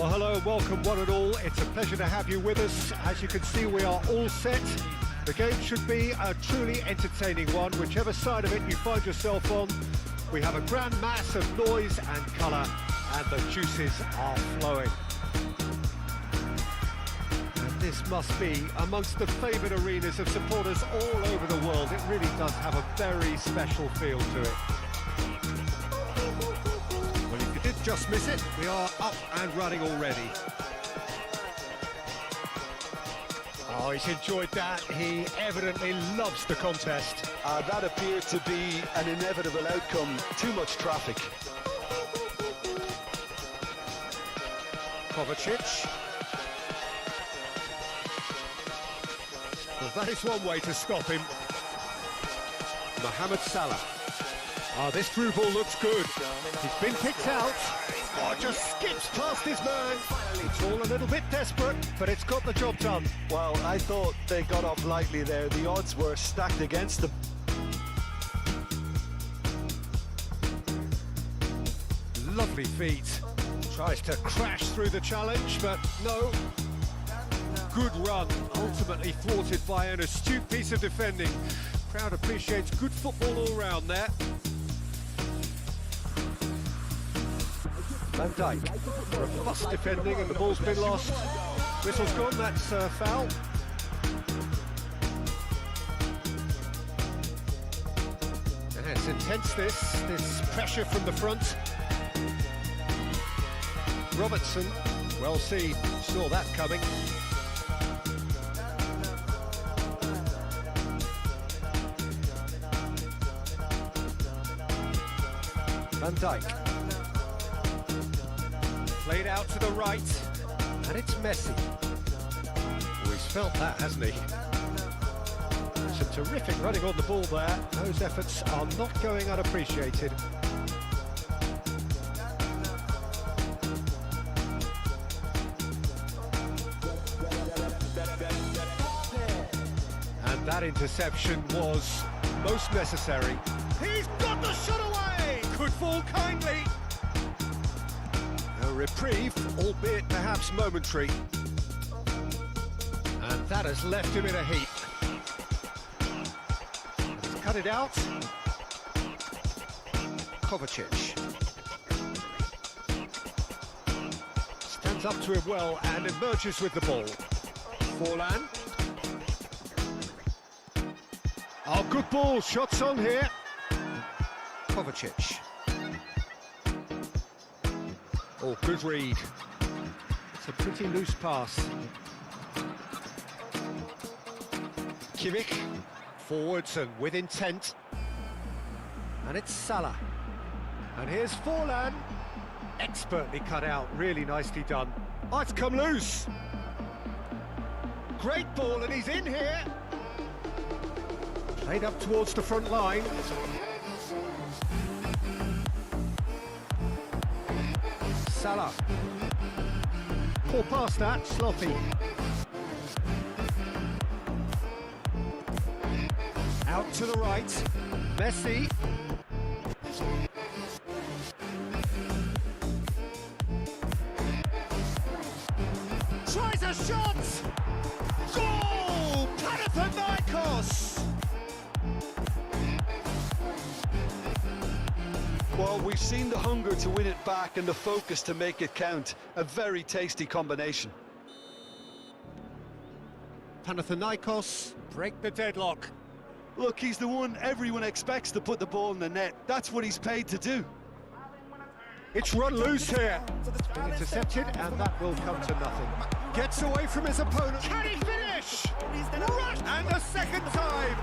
Well, hello and welcome one and all. It's a pleasure to have you with us. As you can see, we are all set. The game should be a truly entertaining one, whichever side of it you find yourself on. We have a grand mass of noise and colour, and the juices are flowing. And this must be amongst the favoured arenas of supporters all over the world. It really does have a very special feel to it. Well, if you did just miss it, we are up and running already. Oh, he's enjoyed that. He evidently loves the contest. That appeared to be an inevitable outcome. Too much traffic. Kovacic. Well, that is one way to stop him. Mohamed Salah. Oh, this through ball looks good. He's been kicked out. Oh, just skips past his man. It's all a little bit desperate, but it's got the job done. Well, I thought they got off lightly there. The odds were stacked against them. Lovely feet. Tries to crash through the challenge, but no. Good run, ultimately thwarted by an astute piece of defending. Crowd appreciates good football all round there. Van Dijk for a fuss defending and the ball's been lost. Whistle's gone, that's foul. And it's intense this pressure from the front. Robertson, well seen, saw that coming. Van Dijk. Played out to the right, and it's Messi. Oh, he's felt that, hasn't he? Some terrific running on the ball there. Those efforts are not going unappreciated. And that interception was most necessary. He's got the shot away! Could fall kindly. A reprieve, albeit perhaps momentary. And that has left him in a heap. He's cut it out. Kovacic. Stands up to him well and emerges with the ball. Forlan. Oh, good ball, shots on here. Kovacic. Oh, good read. It's a pretty loose pass. Kimmich, forwards and with intent. And it's Salah. And here's Forlan. Expertly cut out, really nicely done. Oh, it's come loose. Great ball, and he's in here. Played up towards the front line. Salah. Poor pass that, sloppy. Out to the right. Messi. Tries a shot! Goal! Panathinaikos! Well, we've seen the hunger to win it back and the focus to make it count. A very tasty combination. Panathinaikos break the deadlock. Look, he's the one everyone expects to put the ball in the net. That's what he's paid to do. It's run loose here. It's been intercepted, and that will come to nothing. Gets away from his opponent. Can he finish? Rush! And the second time.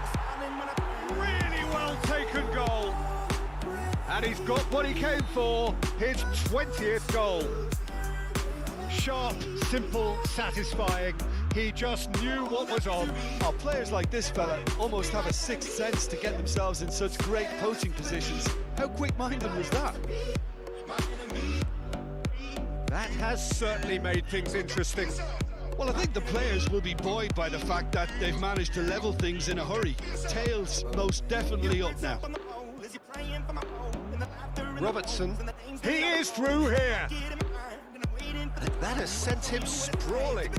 Really well taken goal. And he's got what he came for, his 20th goal. Sharp, simple, satisfying. He just knew what was on. Oh, players like this fella almost have a sixth sense to get themselves in such great poaching positions. How quick-minded was that? That has certainly made things interesting. Well, I think the players will be buoyed by the fact that they've managed to level things in a hurry. Tails most definitely up now. Robertson, he is through here. And that has sent him sprawling.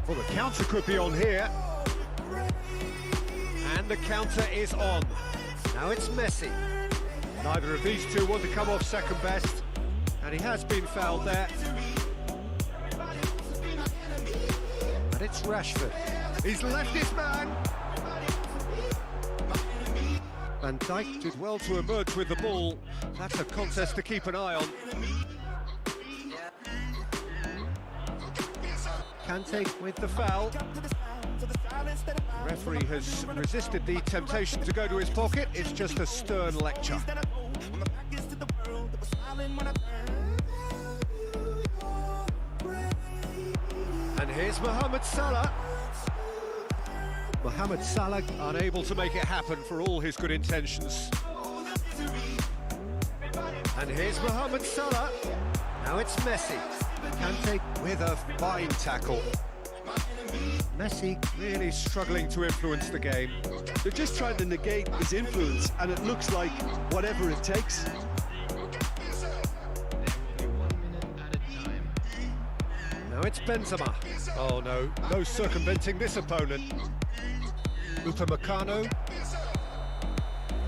Well, the counter could be on here. And the counter is on. Now it's Messi. Neither of these two want to come off second best. And he has been fouled there. And it's Rashford. He's left his man. Van Dijk did well to emerge with the ball. That's a contest to keep an eye on. Kante with the foul. The referee has resisted the temptation to go to his pocket. It's just a stern lecture. And here's Mohamed Salah. Mohamed Salah unable to make it happen for all his good intentions. And here's Mohamed Salah. Now it's Messi. Kante with a fine tackle. Messi really struggling to influence the game. They're just trying to negate his influence, and it looks like whatever it takes. Now it's Benzema. Oh no, no circumventing this opponent. Upamecano.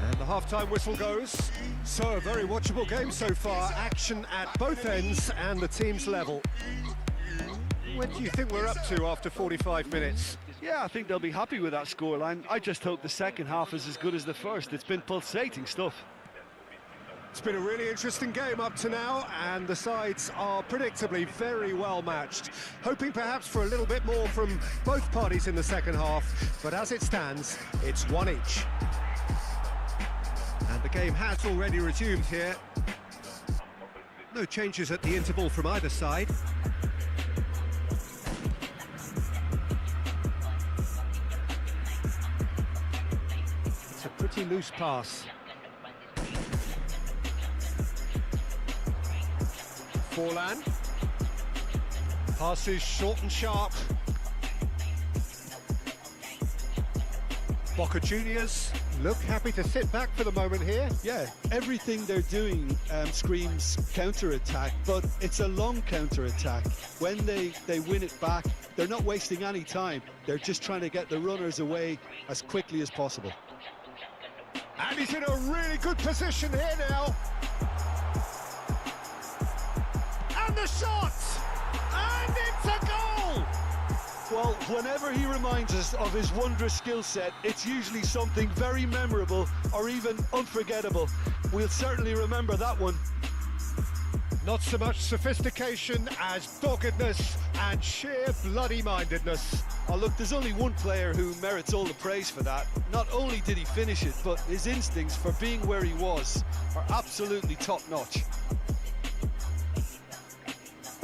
And the half-time whistle goes. So a very watchable game so far. Action at both ends and the team's level. What do you think we're up to after 45 minutes? Yeah, I think they'll be happy with that scoreline. I just hope the second half is as good as the first. It's been pulsating stuff. It's been a really interesting game up to now, and the sides are predictably very well matched. Hoping perhaps for a little bit more from both parties in the second half, but as it stands, it's one each. And the game has already resumed here. No changes at the interval from either side. It's a pretty loose pass. Forlan. Passes short and sharp. Boca Juniors look happy to sit back for the moment here. Yeah, everything they're doing screams counter-attack, but it's a long counter-attack. When they win it back, they're not wasting any time. They're just trying to get the runners away as quickly as possible. And he's in a really good position here now. And the shot! And it's a goal! Well, whenever he reminds us of his wondrous skill set, it's usually something very memorable or even unforgettable. We'll certainly remember that one. Not so much sophistication as doggedness and sheer bloody-mindedness. Oh, look, there's only one player who merits all the praise for that. Not only did he finish it, but his instincts for being where he was are absolutely top-notch.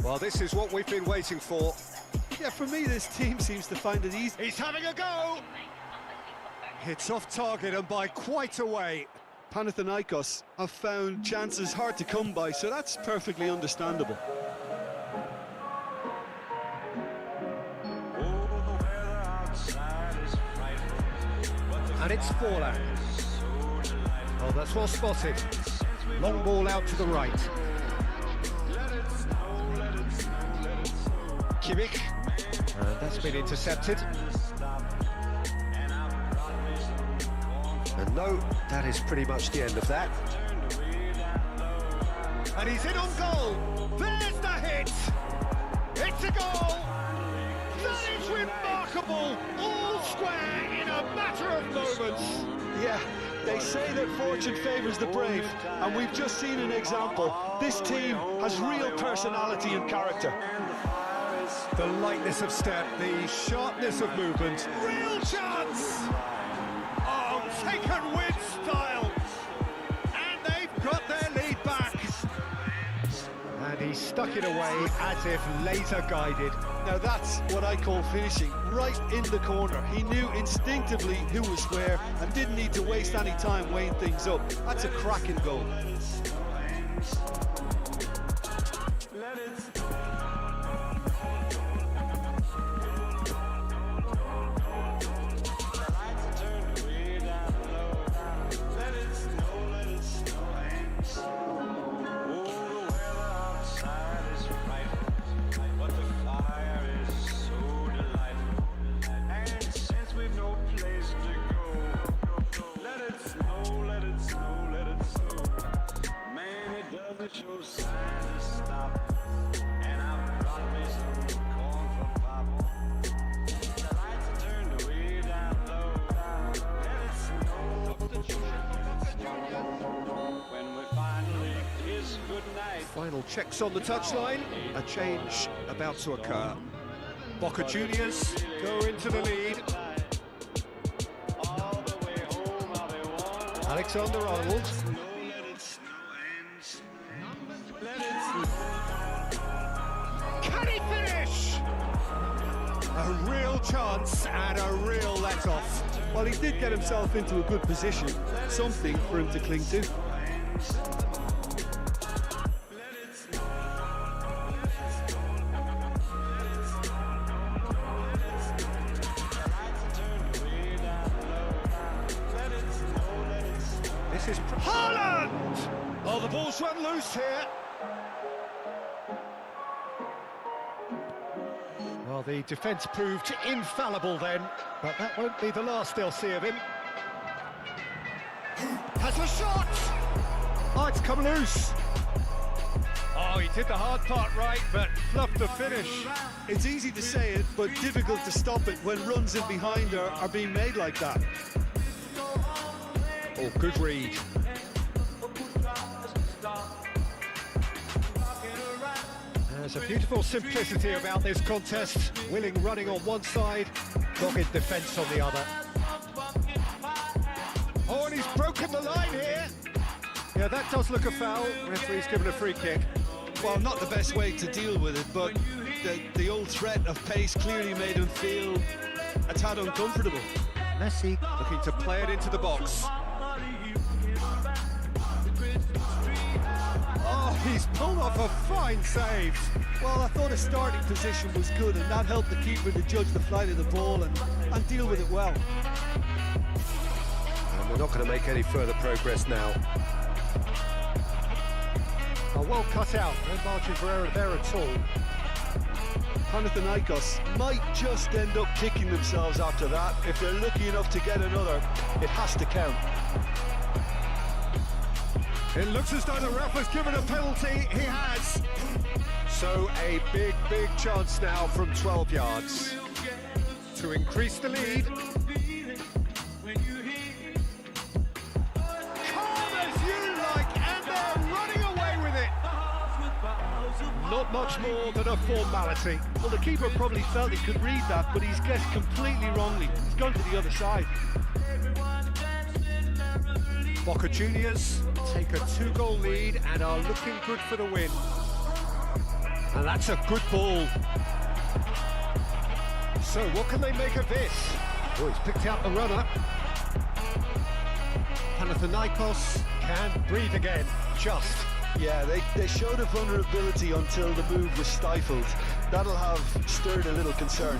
Well, this is what we've been waiting for. Yeah, for me, this team seems to find it easy. He's having a go! It's off target and by quite a way. Panathinaikos have found chances hard to come by, so that's perfectly understandable. And it's Forlan. Oh, that's well spotted. Long ball out to the right. Kimmich. And that's been intercepted. And no, that is pretty much the end of that. And he's in on goal. There's the hit. It's a goal. That is remarkable. All square in a matter of moments. Yeah, they say that fortune favours the brave, and we've just seen an example. This team has real personality and character. The lightness of step, the sharpness of movement. Real chance! Oh, taken with style. And they've got their lead back. And he stuck it away as if laser guided. Now that's what I call finishing, right in the corner. He knew instinctively who was where and didn't need to waste any time weighing things up. That's a cracking goal. Final checks on the touchline, a change about to occur. Boca Juniors go into the lead. Alexander-Arnold. Can he finish? A real chance and a real let-off. Well, he did get himself into a good position, something for him to cling to. This is Haaland! Oh, the ball's run loose here. Well, the defence proved infallible then, but that won't be the last they'll see of him. Has a shot! Oh, it's come loose. Oh, he did the hard part right, but fluffed the finish. It's easy to say it, but difficult to stop it when runs in behind are being made like that. Oh, good read. There's a beautiful simplicity about this contest. Willing running on one side, dogged defence on the other. Oh, and he's broken the line here. Yeah, that does look a foul. Referee's given a free kick. Well, not the best way to deal with it, but the old threat of pace clearly made him feel a tad uncomfortable. Messi looking to play it into the box. Oh, he's pulled off a fine save. Well, I thought his starting position was good, and that helped the keeper to judge the flight of the ball and deal with it well. And we're not going to make any further progress now. Oh, well cut out, no margin for error there at all. Panathinaikos might just end up kicking themselves after that. If they're lucky enough to get another, it has to count. It looks as though the ref has given a penalty. He has. So a big, big chance now from 12 yards to increase the lead. Calm as you like, and they're running away with it. Not much more than a formality. Well, the keeper probably felt he could read that, but he's guessed completely wrongly. He's gone to the other side. Boca Juniors take a 2-goal lead and are looking good for the win. And that's a good ball. So what can they make of this? Oh, he's picked out the runner. Panathinaikos can breathe again, just. Yeah, they showed a vulnerability until the move was stifled. That'll have stirred a little concern.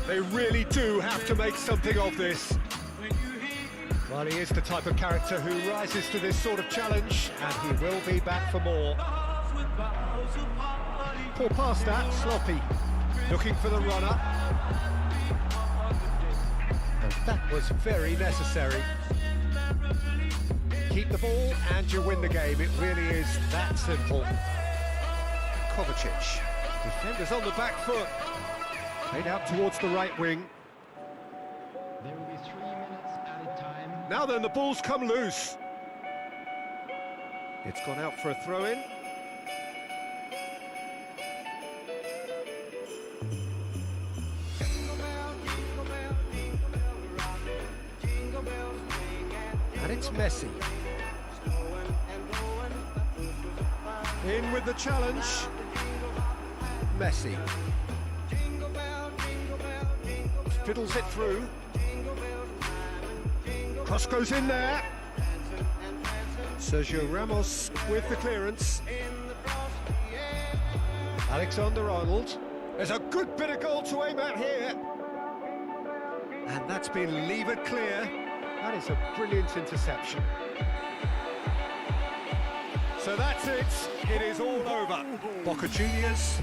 They really do have to make something of this. Well, he is the type of character who rises to this sort of challenge, and he will be back for more. Poor pass that, sloppy. Looking for the runner. And that was very necessary. Keep the ball and you win the game. It really is that simple. Kovacic. Defenders on the back foot. Played out towards the right wing. There will be 3 minutes added time. Now then, the ball's come loose. It's gone out for a throw-in. And it's Messi. In with the challenge. Messi. Fiddles it through. Cross goes in there. Sergio Ramos with the clearance. Alexander-Arnold. There's a good bit of goal to aim at here. And that's been levered clear. That is a brilliant interception. So that's it. It is all over. Boca Juniors.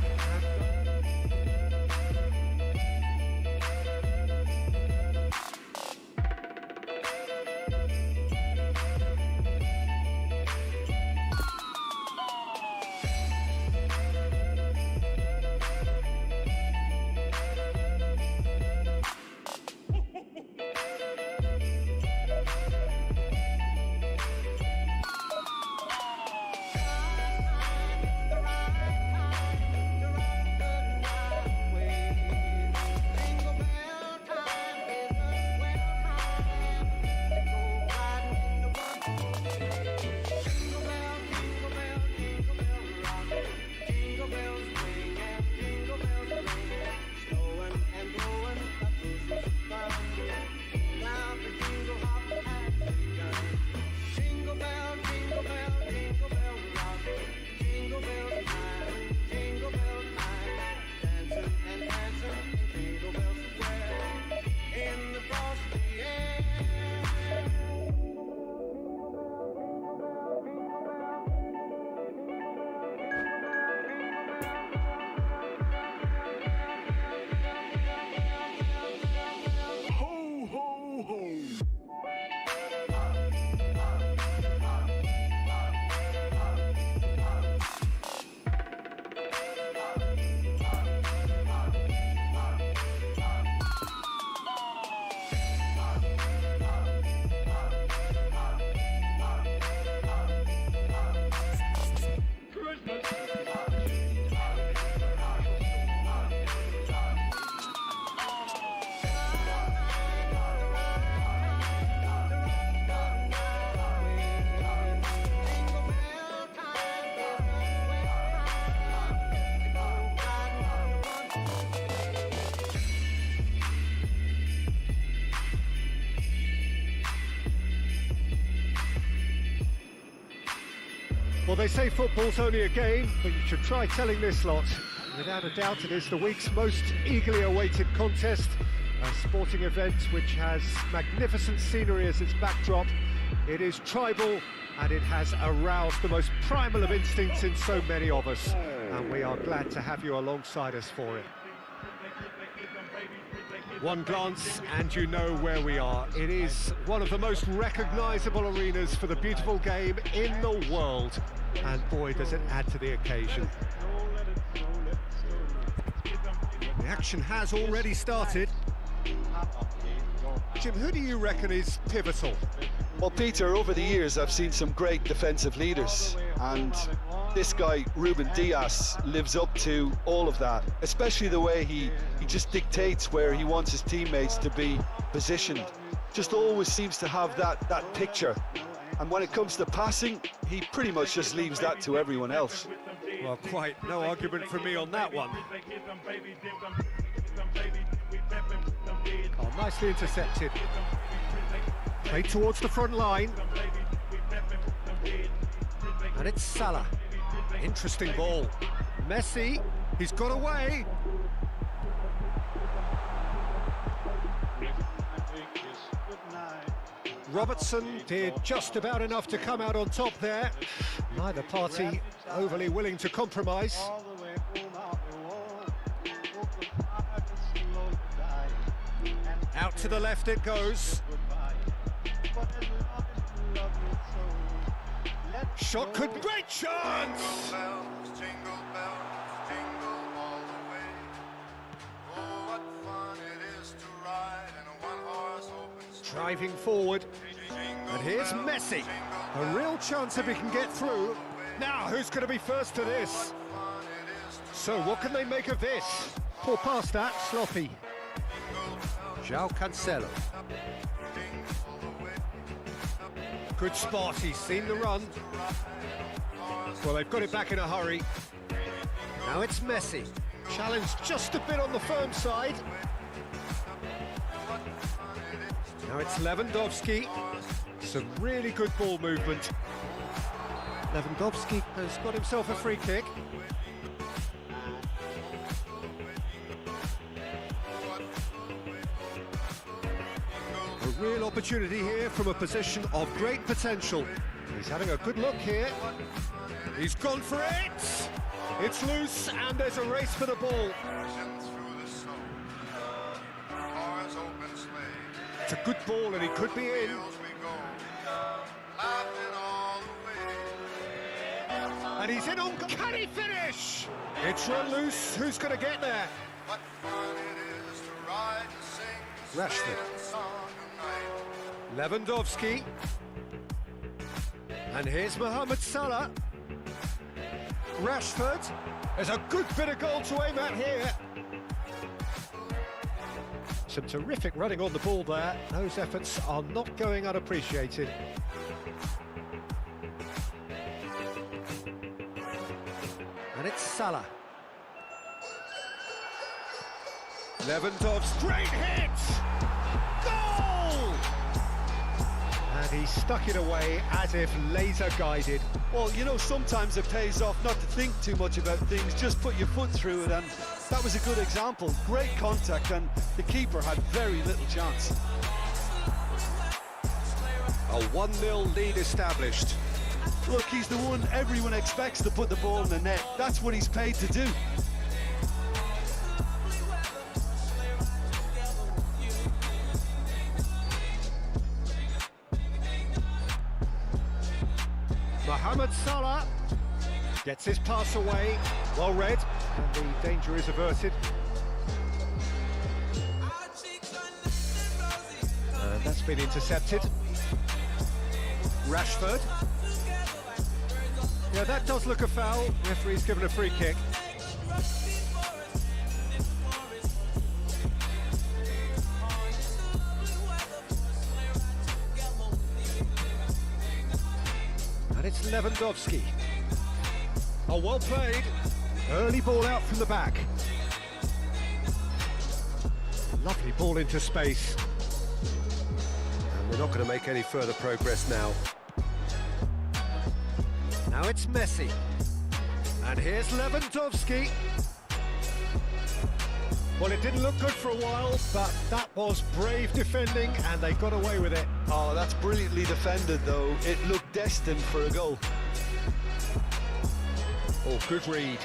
Well, they say football's only a game, but you should try telling this lot. Without a doubt, it is the week's most eagerly awaited contest, a sporting event which has magnificent scenery as its backdrop. It is tribal, and it has aroused the most primal of instincts in so many of us, and we are glad to have you alongside us for it. One glance and you know where we are. It is one of the most recognisable arenas for the beautiful game in the world, and boy does it add to the occasion. The action has already started. Jim, who do you reckon is pivotal? Well, Peter, over the years I've seen some great defensive leaders, and this guy, Ruben Dias, lives up to all of that, especially the way he just dictates where he wants his teammates to be positioned. Just always seems to have that picture, and when it comes to passing, he pretty much just leaves that to everyone else. Well, quite no argument from me on that one. Oh, nicely intercepted. Played towards the front line. And it's Salah. Interesting ball. Messi, he's got away. Robertson did just about enough to come out on top there. Neither party overly willing to compromise. Out to the left it goes. Shot could... Great chance! Driving forward. And here's Messi. A real chance if he can get through. Now, who's going to be first to this? So, what can they make of this? Poor pass that, sloppy. João Cancelo. Good spot, he's seen the run. Well, they've got it back in a hurry. Now it's Messi. Challenged just a bit on the firm side. Now it's Lewandowski. Some really good ball movement. Lewandowski has got himself a free kick. A real opportunity here from a position of great potential. He's having a good look here. He's gone for it! It's loose and there's a race for the ball. It's a good ball and he could be in. And he's in on... Can he finish? It's run loose. Who's going to get there? Rashford. Lewandowski. And here's Mohamed Salah. Rashford. There's a good bit of goal to aim at here. Some terrific running on the ball there. Those efforts are not going unappreciated. And it's Salah. Lewandowski, great hit! Goal! And he stuck it away as if laser guided. Well, you know, sometimes it pays off not to think too much about things, just put your foot through it, and that was a good example. Great contact, and the keeper had very little chance. A 1-0 lead established. Look, he's the one everyone expects to put the ball in the net. That's what he's paid to do. Mohamed Salah gets his pass away, well read, and the danger is averted. And that's been intercepted. Rashford. Yeah, that does look a foul. Referee's given a free kick. And it's Lewandowski. Oh, well played. Early ball out from the back. Lovely ball into space. And we're not going to make any further progress now. Now Now it's Messi. And here's Lewandowski. Well, it didn't look good for a while, but that was brave defending, and they got away with it. Oh, that's brilliantly defended, though. It looked destined for a goal. Oh, good read.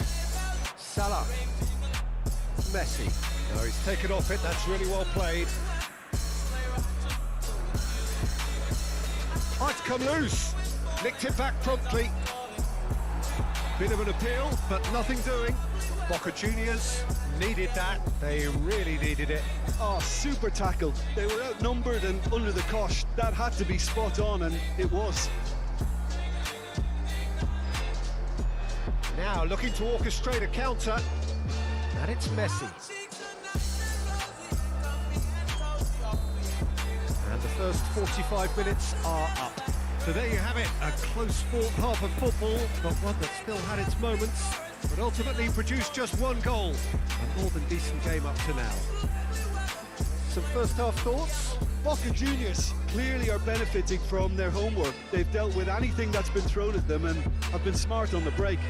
Salah. Messi. No, he's taken off it. That's really well played. Oh, it's come loose. Nicked it back promptly. Bit of an appeal, but nothing doing. Boca Juniors needed that. They really needed it. Oh, super tackle. They were outnumbered and under the cosh. That had to be spot on, and it was. Now looking to orchestrate a counter. And it's Messi. And the first 45 minutes are up. So there you have it, a close-fought half of football, but one that still had its moments, but ultimately produced just one goal. A more than decent game up to now. Some first-half thoughts? Boca Juniors clearly are benefiting from their homework. They've dealt with anything that's been thrown at them and have been smart on the break.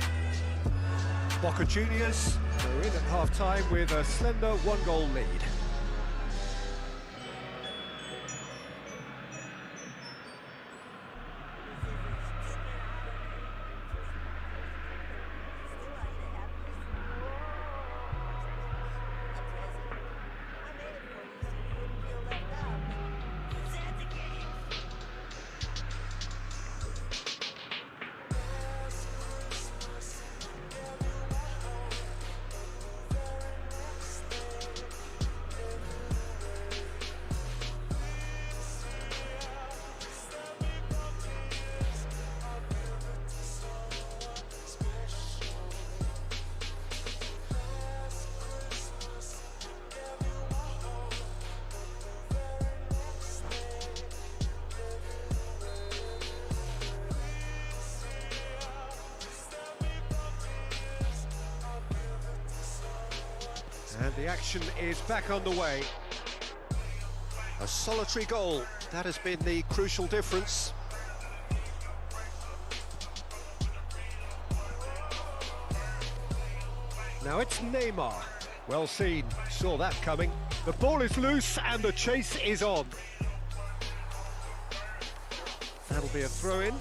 Boca Juniors are in at half-time with a slender one-goal lead. And the action is back on the way. A solitary goal, that has been the crucial difference. Now it's Neymar. Well seen, saw that coming. The ball is loose and the chase is on. That'll be a throw-in.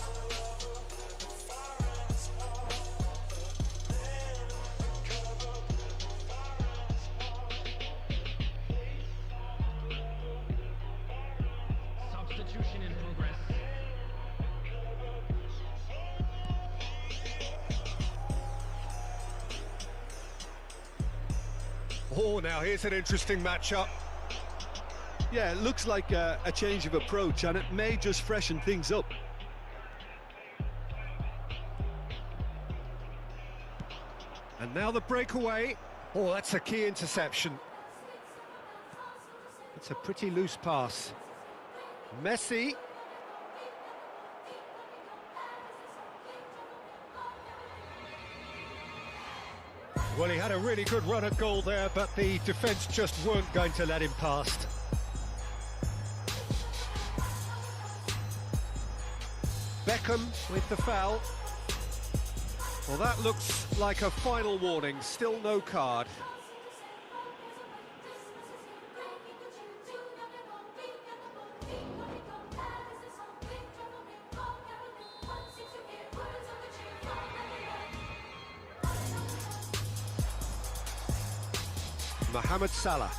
Substitution in progress. Oh, now here's an interesting matchup. Yeah, it looks like a change of approach, and it may just freshen things up. And now the breakaway. Oh, that's a key interception. It's a pretty loose pass. Messi. Well, he had a really good run at goal there, but the defence just weren't going to let him past. Beckham with the foul. Well, that looks like a final warning, still no card. Mohamed Salah.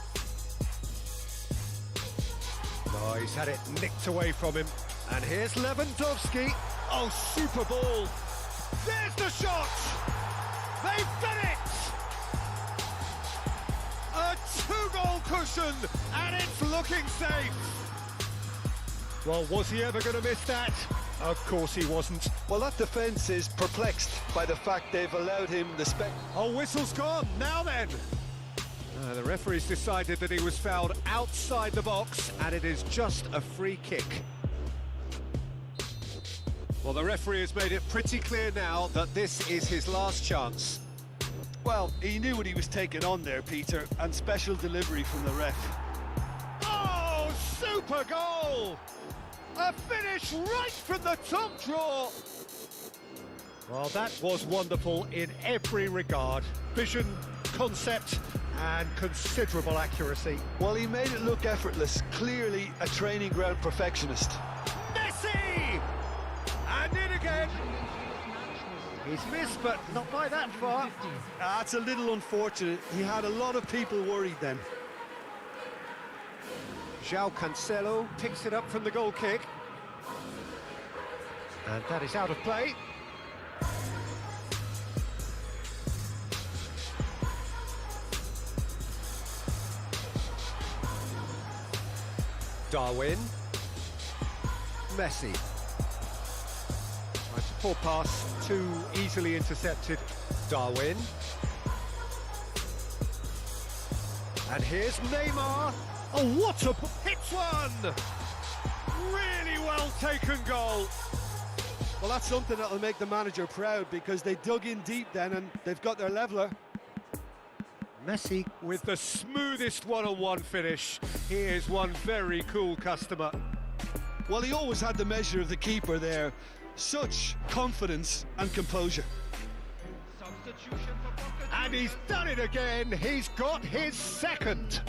Oh, he's had it nicked away from him. And here's Lewandowski. Oh, super ball. There's the shot! They've done it! A two-goal cushion, and it's looking safe. Well, was he ever going to miss that? Of course he wasn't. Well, that defence is perplexed by the fact they've allowed him the Oh, whistle's gone. Now then. The referee's decided that he was fouled outside the box, and it is just a free kick. Well, the referee has made it pretty clear now that this is his last chance. Well, he knew what he was taking on there, Peter, and special delivery from the ref. Oh, super goal! A finish right from the top draw. Well, that was wonderful in every regard. Vision, concept, and considerable accuracy. Well, he made it look effortless. Clearly a training ground perfectionist. Messi! And in again. He's missed, but not by that far. That's a little unfortunate. He had a lot of people worried then. João Cancelo picks it up from the goal kick. And that is out of play. Darwin. Messi. Nice poor pass, too easily intercepted. Darwin. And here's Neymar. Oh, what a... hits one! Really well taken goal. Well, that's something that'll make the manager proud, because they dug in deep then and they've got their leveller. Messi with the smoothest one-on-one finish. He is one very cool customer. Well, he always had the measure of the keeper there. Such confidence and composure. And he's done it again. He's got his second.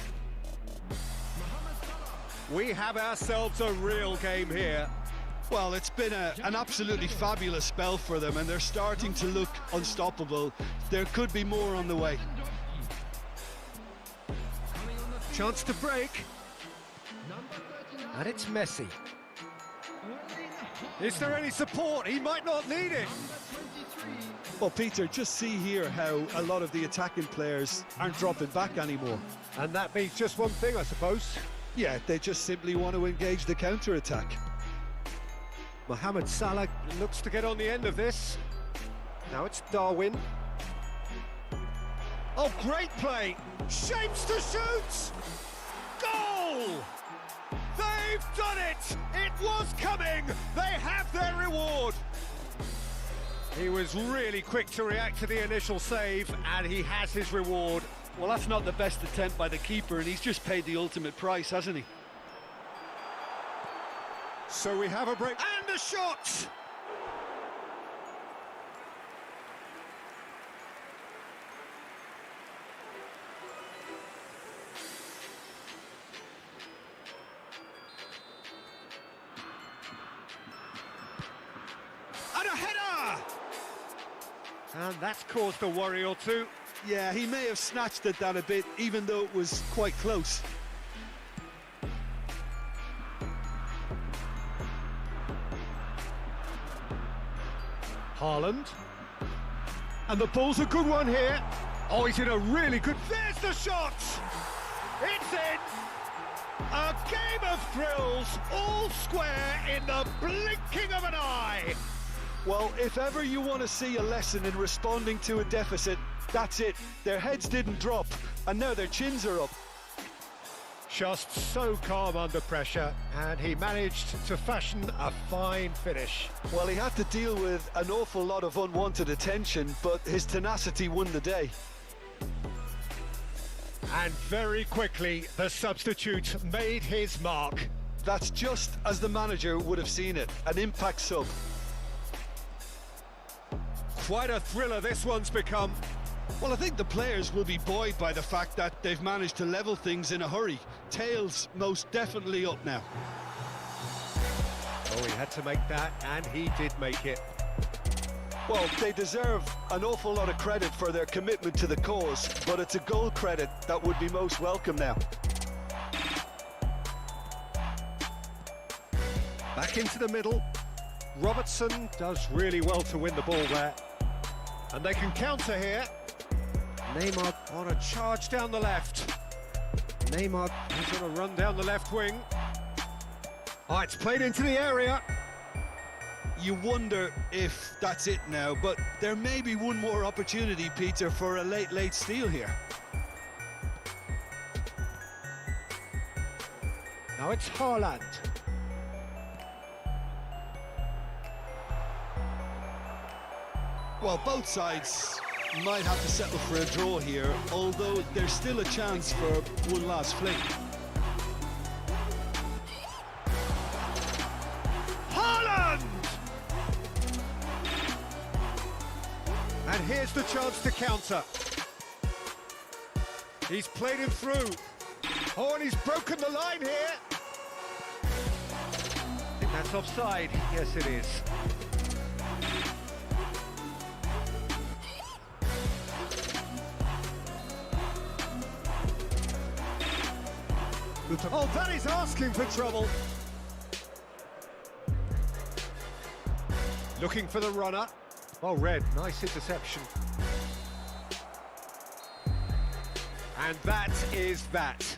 We have ourselves a real game here. Well, it's been an absolutely fabulous spell for them, and they're starting to look unstoppable. There could be more on the way. Chance to break. And it's Messi. Is there any support? He might not need it. Well, Peter, just see here how a lot of the attacking players aren't dropping back anymore. And that means just one thing, I suppose. Yeah, they just simply want to engage the counter-attack. Mohamed Salah looks to get on the end of this. Now it's Darwin. Oh, great play! Shapes to shoot! Goal! They've done it! It was coming! They have their reward! He was really quick to react to the initial save, and he has his reward. Well, that's not the best attempt by the keeper, and he's just paid the ultimate price, hasn't he? So we have a break, and a shot! And a header! And that's caused a worry or two. Yeah, he may have snatched at that a bit, even though it was quite close. Haaland. And the ball's a good one here. Oh, he's in a really good... There's the shot! It's in! A game of thrills, all square in the blinking of an eye. Well, if ever you want to see a lesson in responding to a deficit, that's it. Their heads didn't drop, and now their chins are up. Just so calm under pressure, and he managed to fashion a fine finish. Well, he had to deal with an awful lot of unwanted attention, but his tenacity won the day. And very quickly, the substitute made his mark. That's just as the manager would have seen it, an impact sub. Quite a thriller this one's become. Well, I think the players will be buoyed by the fact that they've managed to level things in a hurry. Tails most definitely up now. Oh, he had to make that, and he did make it. Well, they deserve an awful lot of credit for their commitment to the cause, but it's a goal credit that would be most welcome now. Back into the middle. Robertson does really well to win the ball there. And they can counter here. Neymar on a charge down the left. Neymar is on a run down the left wing. Oh, it's played into the area. You wonder if that's it now, but there may be one more opportunity, Peter, for a late steal here. Now it's Haaland. Well, both sides might have to settle for a draw here, although there's still a chance for one last fling. Haaland! And here's the chance to counter. He's played him through. Oh, and he's broken the line here. I think that's offside. Yes, it is. Oh, that is asking for trouble. Looking for the runner. Oh, Red, nice interception. And that is that.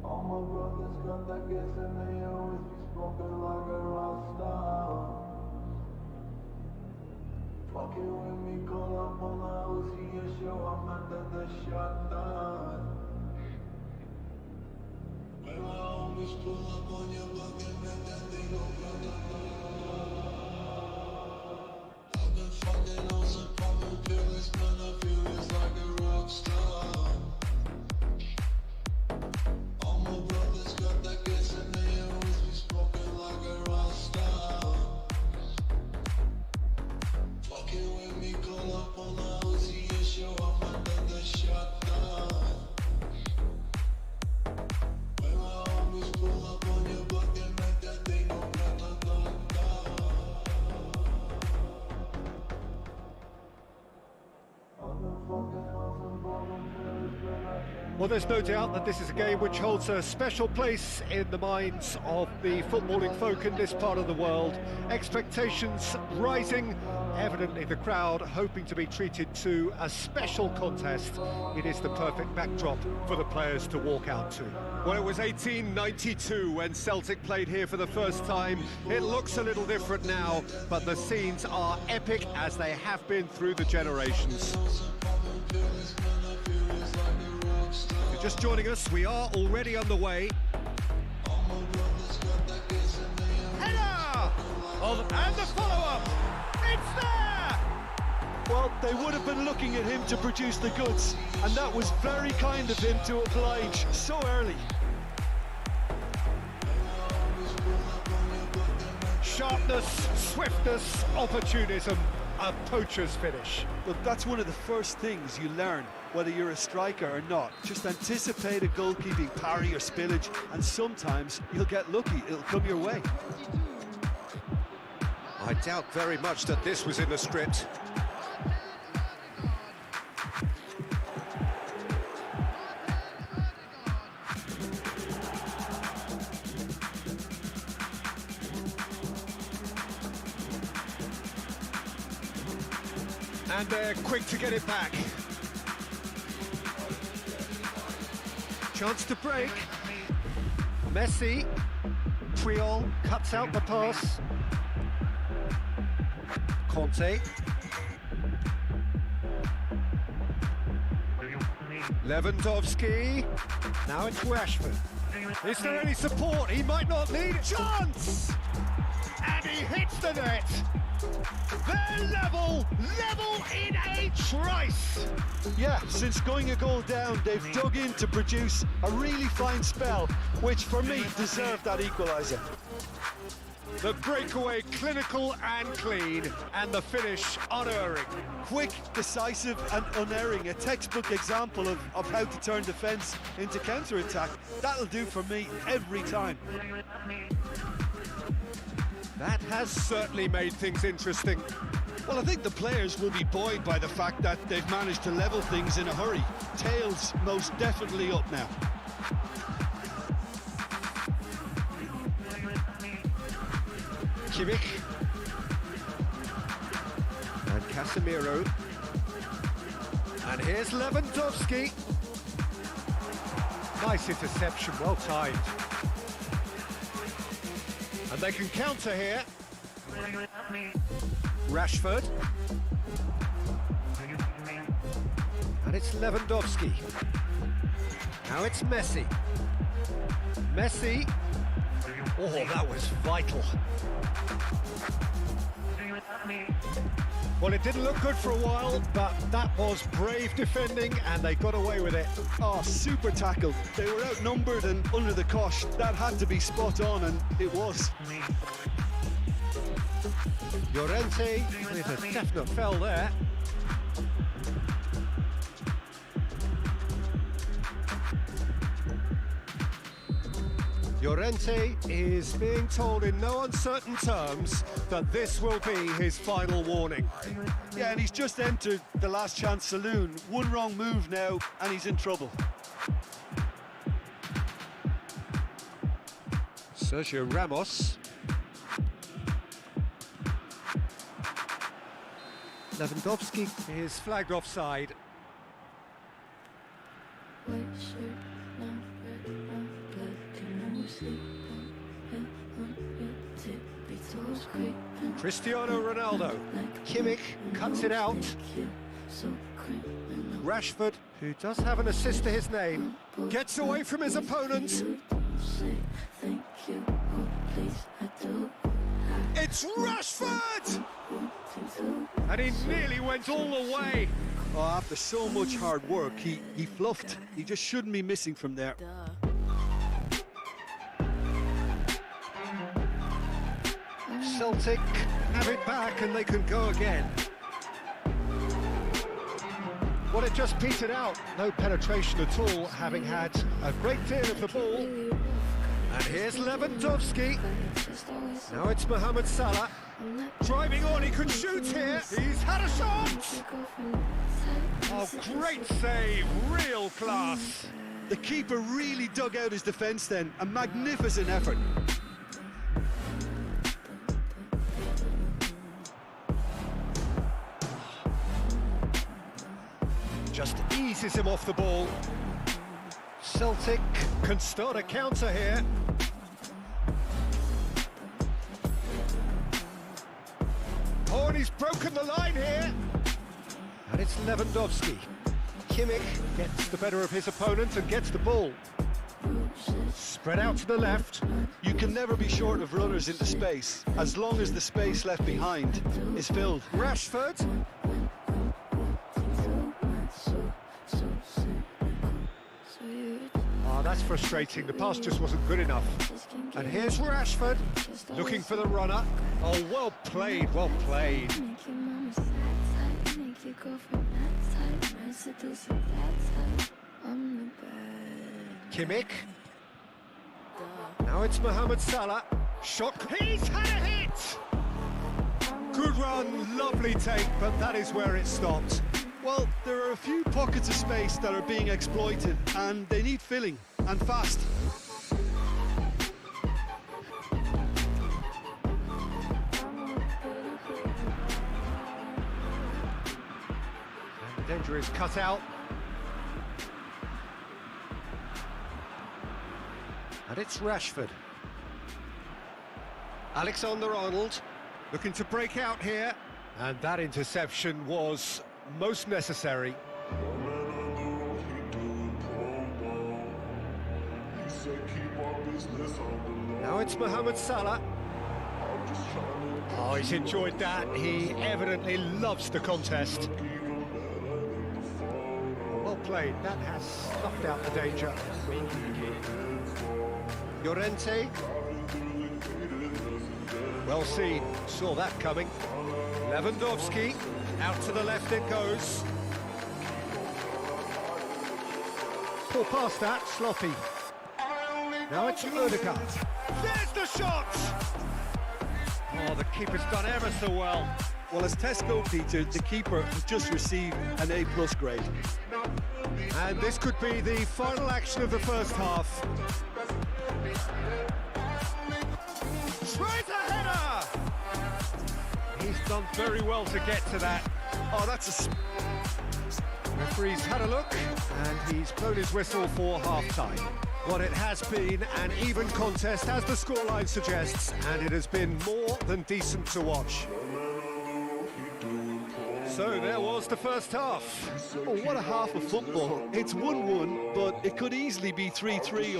All my brothers got that gas and they always be smoking like a rock star. Fucking with me, call up on the Uzi and show I'm under the shotgun. When my homies pull up on your block and make that thing go I've been fucking on some poppin' pills, man, I feel it's like a rock star. All my brothers got that gas and they always be smoking like a rock star. Fucking with me, call up on the Uzi and show up under the shotgun. When my homies pull up on your block and make that thing go Well, there's no doubt that this is a game which holds a special place in the minds of the footballing folk in this part of the world. Expectations rising, evidently the crowd hoping to be treated to a special contest. It is the perfect backdrop for the players to walk out to. Well, it was 1892 when Celtic played here for the first time. It looks a little different now, but the scenes are epic as they have been through the generations. If you're just joining us, we are already underway. Header! And the follow-up! It's there! Well, they would have been looking at him to produce the goods, and that was very kind of him to oblige so early. Sharpness, swiftness, opportunism, a poacher's finish. Look, that's one of the first things you learn, whether you're a striker or not. Just anticipate a goalkeeping parry or spillage, and sometimes you'll get lucky, it'll come your way. I doubt very much that this was in the script. And they're quick to get it back. Chance to break. Messi. Triol cuts out the pass. Conte. Lewandowski. Now it's Rashford. Is there any support? He might not need it. Chance! And he hits the net. They're level in a trice. Yeah, since going a goal down, they've dug in to produce a really fine spell, which for me deserved that equaliser. The breakaway clinical and clean, and the finish unerring. Quick, decisive and unerring, a textbook example of how to turn defence into counter-attack. That'll do for me every time. That has certainly made things interesting. Well, I think the players will be buoyed by the fact that they've managed to level things in a hurry. Tails most definitely up now. Kimmich. And Casemiro. And here's Lewandowski. Nice interception, well timed. And they can counter here. Rashford. And it's Lewandowski. Now it's Messi. Messi. Oh, that was vital. Well, it didn't look good for a while, but that was brave defending, and they got away with it. Oh, super tackle. They were outnumbered and under the cosh. That had to be spot on, and it was. Llorente with a definite fell there. Llorente is being told in no uncertain terms that this will be his final warning. Yeah, and he's just entered the last chance saloon. One wrong move now, and he's in trouble. Sergio Ramos. Lewandowski is flagged offside. Cristiano Ronaldo. Kimmich cuts it out. Rashford, who does have an assist to his name, gets away from his opponent. It's Rashford! And he nearly went all the way. Oh, after so much hard work, he fluffed. He just shouldn't be missing from there. Celtic have it back and they can go again. Well, it just petered out. No penetration at all, having had a great deal of the ball. And here's Lewandowski. Now it's Mohamed Salah. Driving on, he could shoot here. He's had a shot. Oh, great save, real class. The keeper really dug out his defence then. A magnificent effort. Just eases him off the ball. Celtic can start a counter here. Oh, and he's broken the line here. And it's Lewandowski. Kimmich gets the better of his opponent and gets the ball. Spread out to the left. You can never be short of runners into space, as long as the space left behind is filled. Rashford. Oh, that's frustrating. The pass just wasn't good enough. And here's Rashford, looking for the runner. Oh, well played, well played. Kimmich. Now it's Mohamed Salah. Shot. He's had a hit! Good run, lovely take, but that is where it stopped. Well, there are a few pockets of space that are being exploited, and they need filling, and fast. And the danger is cut out. And it's Rashford. Alexander-Arnold looking to break out here. And that interception was most necessary. Now it's Mohamed Salah. Oh, he's enjoyed that. He evidently loves the contest. Well played. That has snuffed out the danger. Llorente. Well seen. Saw that coming. Lewandowski. Out to the left it goes. Pull past that. Sloppy. Now it's Odegaard. There's the shot! Oh, the keeper's done ever so well. Well, as Tesco, Peter, the keeper has just received an A+ grade. And this could be the final action of the first half. Tries a header! He's done very well to get to that. Oh, that's a... Referee's had a look, and he's blown his whistle for half-time. Well, it has been an even contest, as the scoreline suggests, and it has been more than decent to watch. So there was the first half. Oh, what a half of football. It's 1-1, but it could easily be 3-3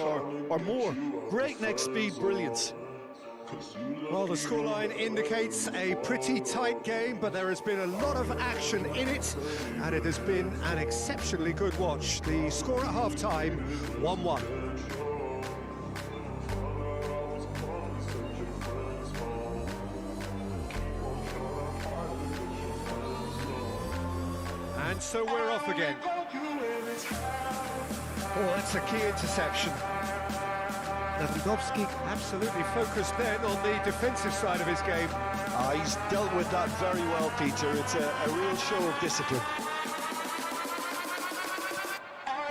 or more. Breakneck speed brilliance. Well, the scoreline indicates a pretty tight game, but there has been a lot of action in it, and it has been an exceptionally good watch. The score at half-time, 1-1. And so we're off again. Oh, that's a key interception. Lewandowski absolutely focused then on the defensive side of his game. He's dealt with that very well, Peter. It's a real show of discipline.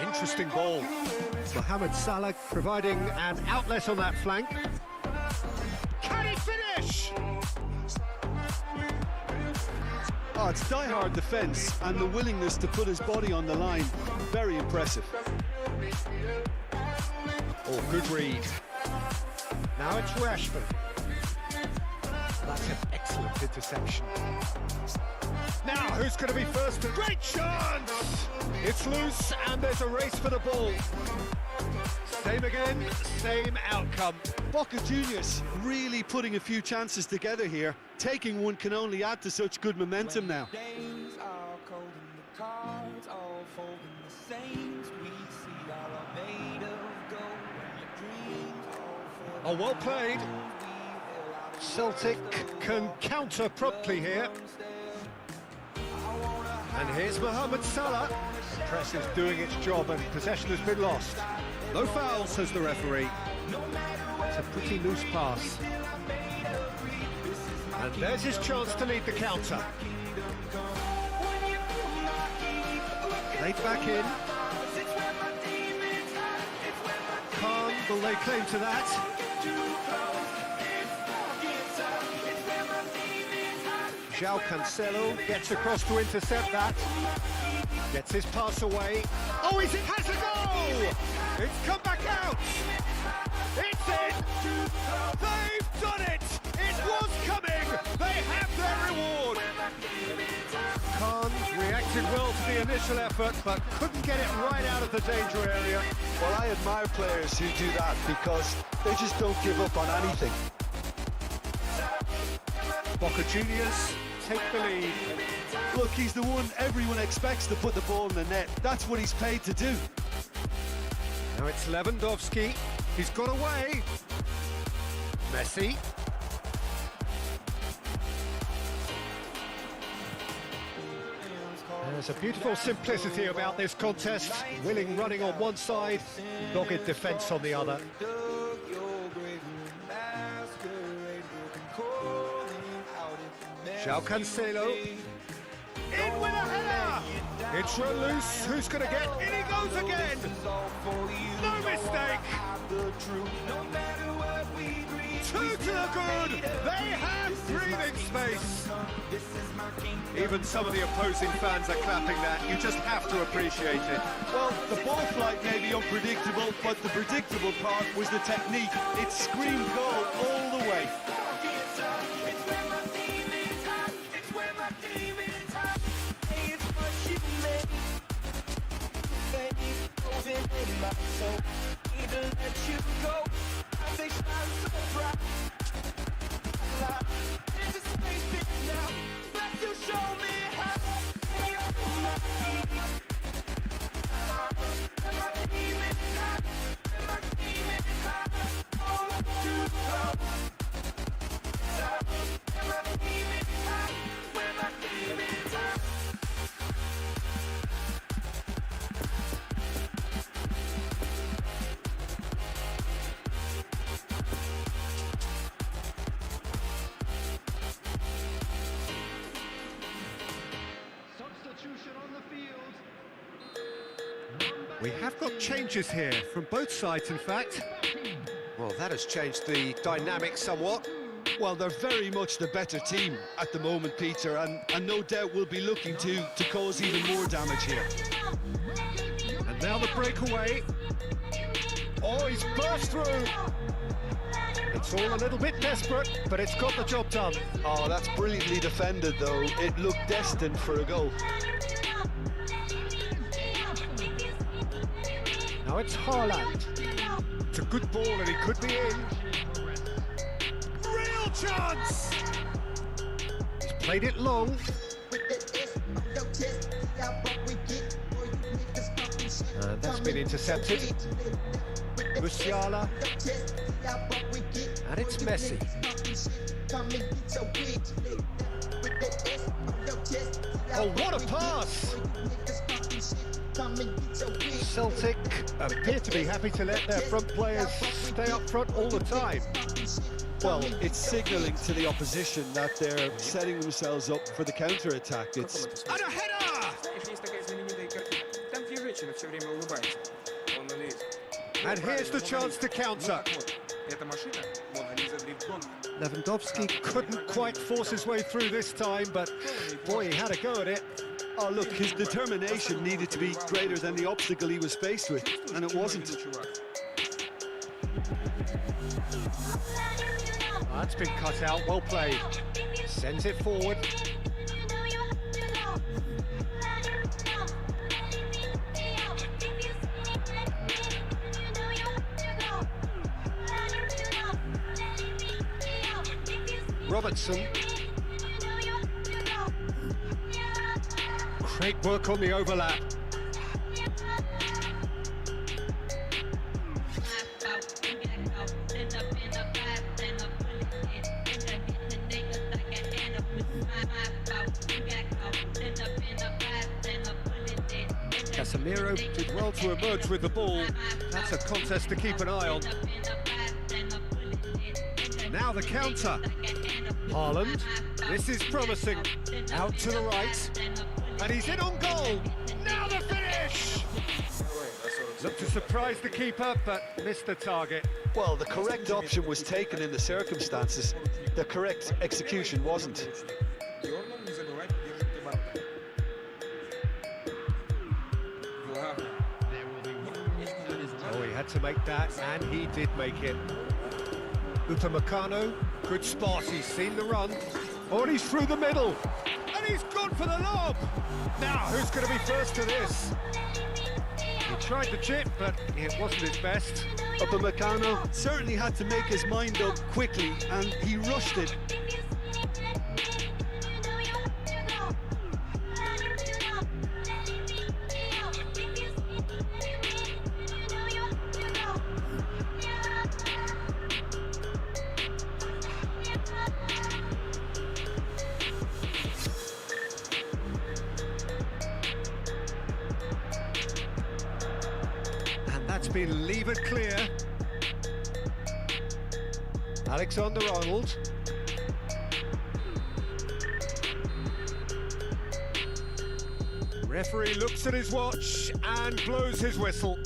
Interesting ball. Mohamed Salah providing an outlet on that flank. Can he finish? Oh, it's die-hard defence and the willingness to put his body on the line. Very impressive. Oh, good read. Now it's Rashford. That's an excellent interception. Now, who's going to be first? Great chance! It's loose, and there's a race for the ball. Same again, same outcome. Boca Juniors really putting a few chances together here. Taking one can only add to such good momentum now. Oh, well played. Celtic can counter promptly here. And here's Mohamed Salah. The press is doing its job and possession has been lost. No foul, says the referee. It's a pretty loose pass. And there's his chance to lead the counter. Laid back in. Khan will lay claim to that. João Cancelo gets across to intercept that. Gets his pass away. Oh, he has a goal! It's come back out! It's in! They've done it! It was coming! They have their reward! Khan reacted well to the initial effort, but couldn't get it right out of the danger area. Well, I admire players who do that because they just don't give up on anything. Boca Juniors take the lead. Look, he's the one everyone expects to put the ball in the net. That's what he's paid to do. Now it's Lewandowski. He's got away. Messi. There's a beautiful simplicity about this contest. Willing running on one side, dogged defence on the other. João Cancelo. In with a header! It's run loose. Who's going to get? In he goes again! No mistake! Two to the good. They have breathing space. Even some of the opposing fans are clapping that. You just have to appreciate it. Well, the ball flight may be unpredictable, but the predictable part was the technique. It screamed goal all the way. Substitution on the field. We have got changes here from both sides, in fact. Well, that has changed the dynamic somewhat. Well, they're very much the better team at the moment, Peter, and no doubt will be looking to cause even more damage here. And now the breakaway. Oh, he's burst through. It's all a little bit desperate, but it's got the job done. Oh, that's brilliantly defended, though. It looked destined for a goal. Now it's Haaland. It's a good ball and he could be in. Real chance! He's played it long. And that's been intercepted. Musiala. And it's Messi. Oh, what a pass! Celtic appear to be happy to let their front players stay up front all the time. Well, it's signalling to the opposition that they're setting themselves up for the counter-attack. It's... And a header! And here's the chance to counter. Lewandowski couldn't quite force his way through this time, but boy, he had a go at it. Oh, look, his determination needed to be greater than the obstacle he was faced with, and it wasn't. That's been cut out, well played. Sends it forward. Robertson. Great work on the overlap. Casemiro did well to emerge with the ball. That's a contest to keep an eye on. Now the counter. Haaland, this is promising. Out to the right. And he's in on goal. Now the finish! Looked to surprise the keeper, but missed the target. Well, the correct option was taken in the circumstances. The correct execution wasn't. Oh, he had to make that, and he did make it. Upamecano, good spot, he's seen the run. Oh, and he's through the middle. And he's gone for the lob. Now, who's going to be first to this? He tried the chip, but it wasn't his best. Upamecano certainly had to make his mind up quickly, and he rushed it. That's been levered clear. Alexander-Arnold. Referee looks at his watch and blows his whistle.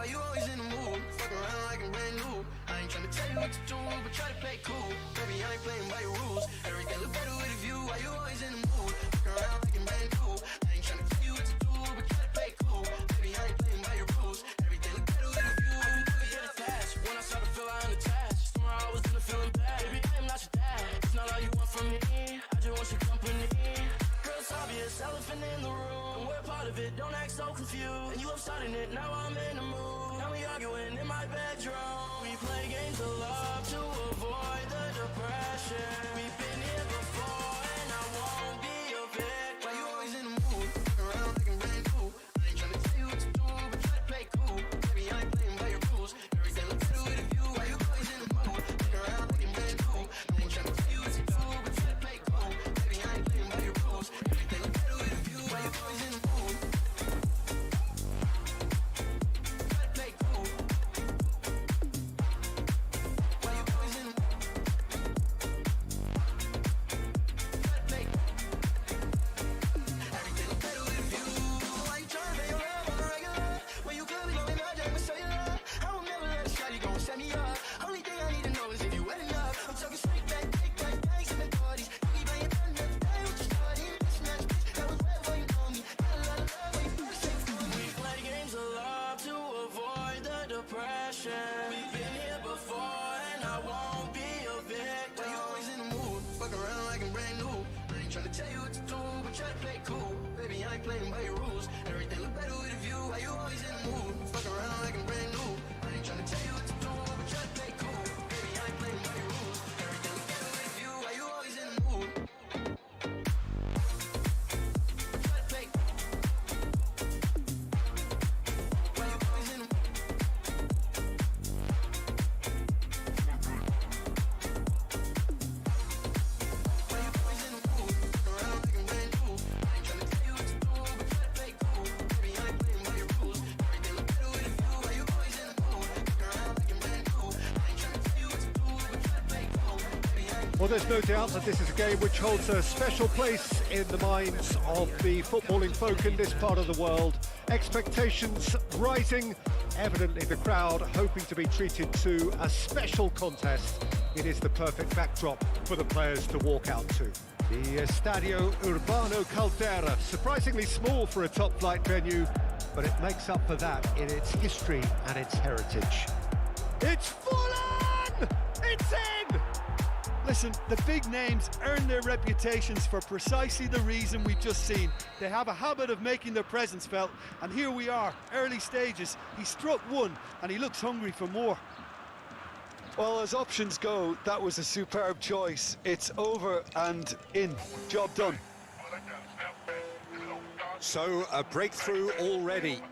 Why you always in the mood? Fuck around like I'm brand new. I ain't tryna tell you what to do, but try to play cool. Baby, I ain't playing by your rules. Everything look better with a view. Why you always in the mood? Fuck around like I'm brand new. I ain't tryna tell you what to do, but try to play cool. Baby, I ain't playing by your rules. Everything look better with a view. I can get attached. When I start to feel I unattached. Somewhere I was in the feeling bad. Baby, I am not your dad. It's not all you want from me. I just want your company. Girl, it's obvious, elephant in the room. We're part of it, don't act so confused. And you love starting it, now I'm in the mood. Now we arguing in my bedroom. We play games of love to avoid the depression. We've been here before and I won't be a victim. Why you always in the mood? Fuck around like I'm brand new. I ain't tryna tell you what to do, but try to play cool. Baby, I ain't playing by your rules. Everything look better with a view. Why you always in the mood? Fuck around like I'm brand new. I ain't tryna tell you what to do, but try to play cool. Baby, I ain't playing by your rules. Everything look better with a view. Why you always in the mood? Try to play cool. Why you always in the mood? Try to play cool. Everything look better with a view. Why you tryna make your love on the regular? When you could be going out, just show your love. I will never let a shawty go and set me up. Only thing I need to know is if you wet enough. I'm talking straight back, big back, bangs in the parties. You keep banging down the day with your shawty. Mismatch, bitch, that was wet when you know me. Got a lot of love when you first say for me. We play games of love to avoid the depression. We've been here before and I won't be a victim. Why you always in the mood? Fuck around like I'm brand new. I ain't tryna tell you what to do, but try to play cool. Baby, I ain't playing by your rules. Everything look better with a view. Why you always in the mood? Fuck around like I'm brand new. I ain't tryna tell you what to do, but try to play cool. Baby, I ain't playing by your rules. Everything look better with a view. Why you always in the mood? Try to play cool. Why you always in the mood? Why you always in the mood? Fuck around like I'm brand new. I ain't tryna tell you what to do, but try to play cool. Baby, I ain't playing by your rules. Everything look better with a view. Why you always in the mood? Fuck around like I'm brand new. I ain't tryna tell you what to do, but try to play cool. Baby, I ain't. Well, there's no doubt that this is a game which holds a special place in the minds of the footballing folk in this part of the world. Expectations rising, evidently the crowd hoping to be treated to a special contest. It is the perfect backdrop for the players to walk out to. The Estadio Urbano Caldera, surprisingly small for a top-flight venue, but it makes up for that in its history and its heritage. It's full on! It's in! Listen, the big names earn their reputations for precisely the reason we've just seen. They have a habit of making their presence felt, and here we are, early stages. He struck one, and he looks hungry for more. Well, as options go, that was a superb choice. It's over and in. Job done. So, a breakthrough already.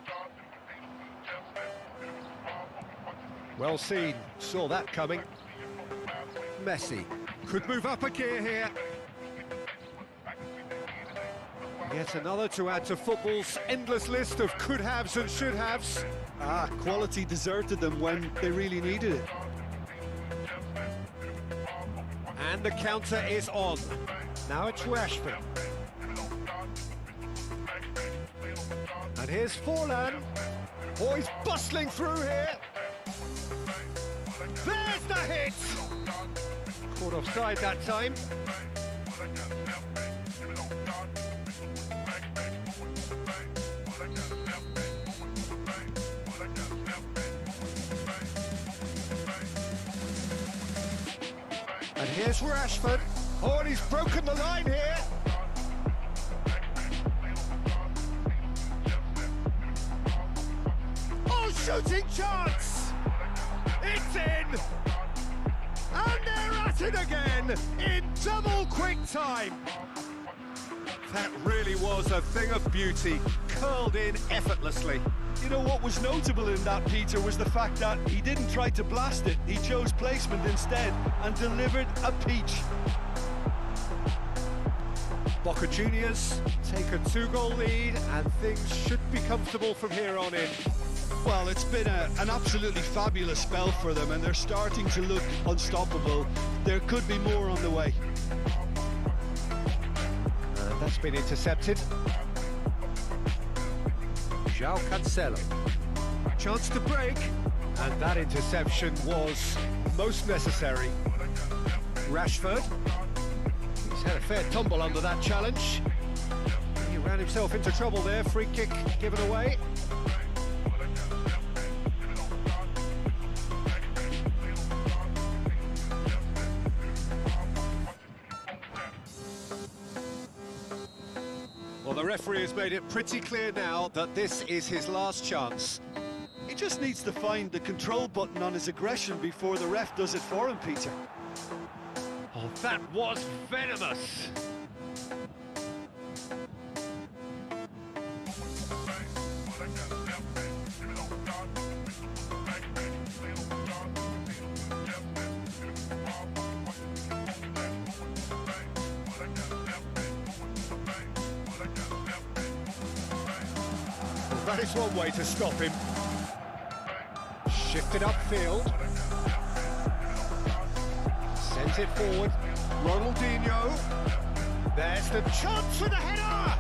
Well seen, saw that coming. Messi could move up a gear here. Yet another to add to football's endless list of could-haves and should-haves. Quality deserted them when they really needed it. And the counter is on. Now it's Rashford. And here's Forlan. Oh, he's bustling through here. There's the hit! Caught offside that time. And here's Rashford. Oh, and he's broken the line here. Oh, shooting chance! It's in! And they're at it again in double quick time. That really was a thing of beauty, curled in effortlessly. You know what was notable in that, Peter, was the fact that he didn't try to blast it. He chose placement instead and delivered a peach. Boca Juniors take a 2-goal lead and things should be comfortable from here on in. Well, it's been an absolutely fabulous spell for them, and they're starting to look unstoppable. There could be more on the way. And that's been intercepted. João Cancelo. Chance to break, and that interception was most necessary. Rashford, he's had a fair tumble under that challenge. He ran himself into trouble there, free kick given away. Well, the referee has made it pretty clear now that this is his last chance. He just needs to find the control button on his aggression before the ref does it for him, Peter. Oh, that was venomous. Well, that is one way to stop him. Shifted upfield. Sent it forward. Ronaldinho. There's the chance for the header!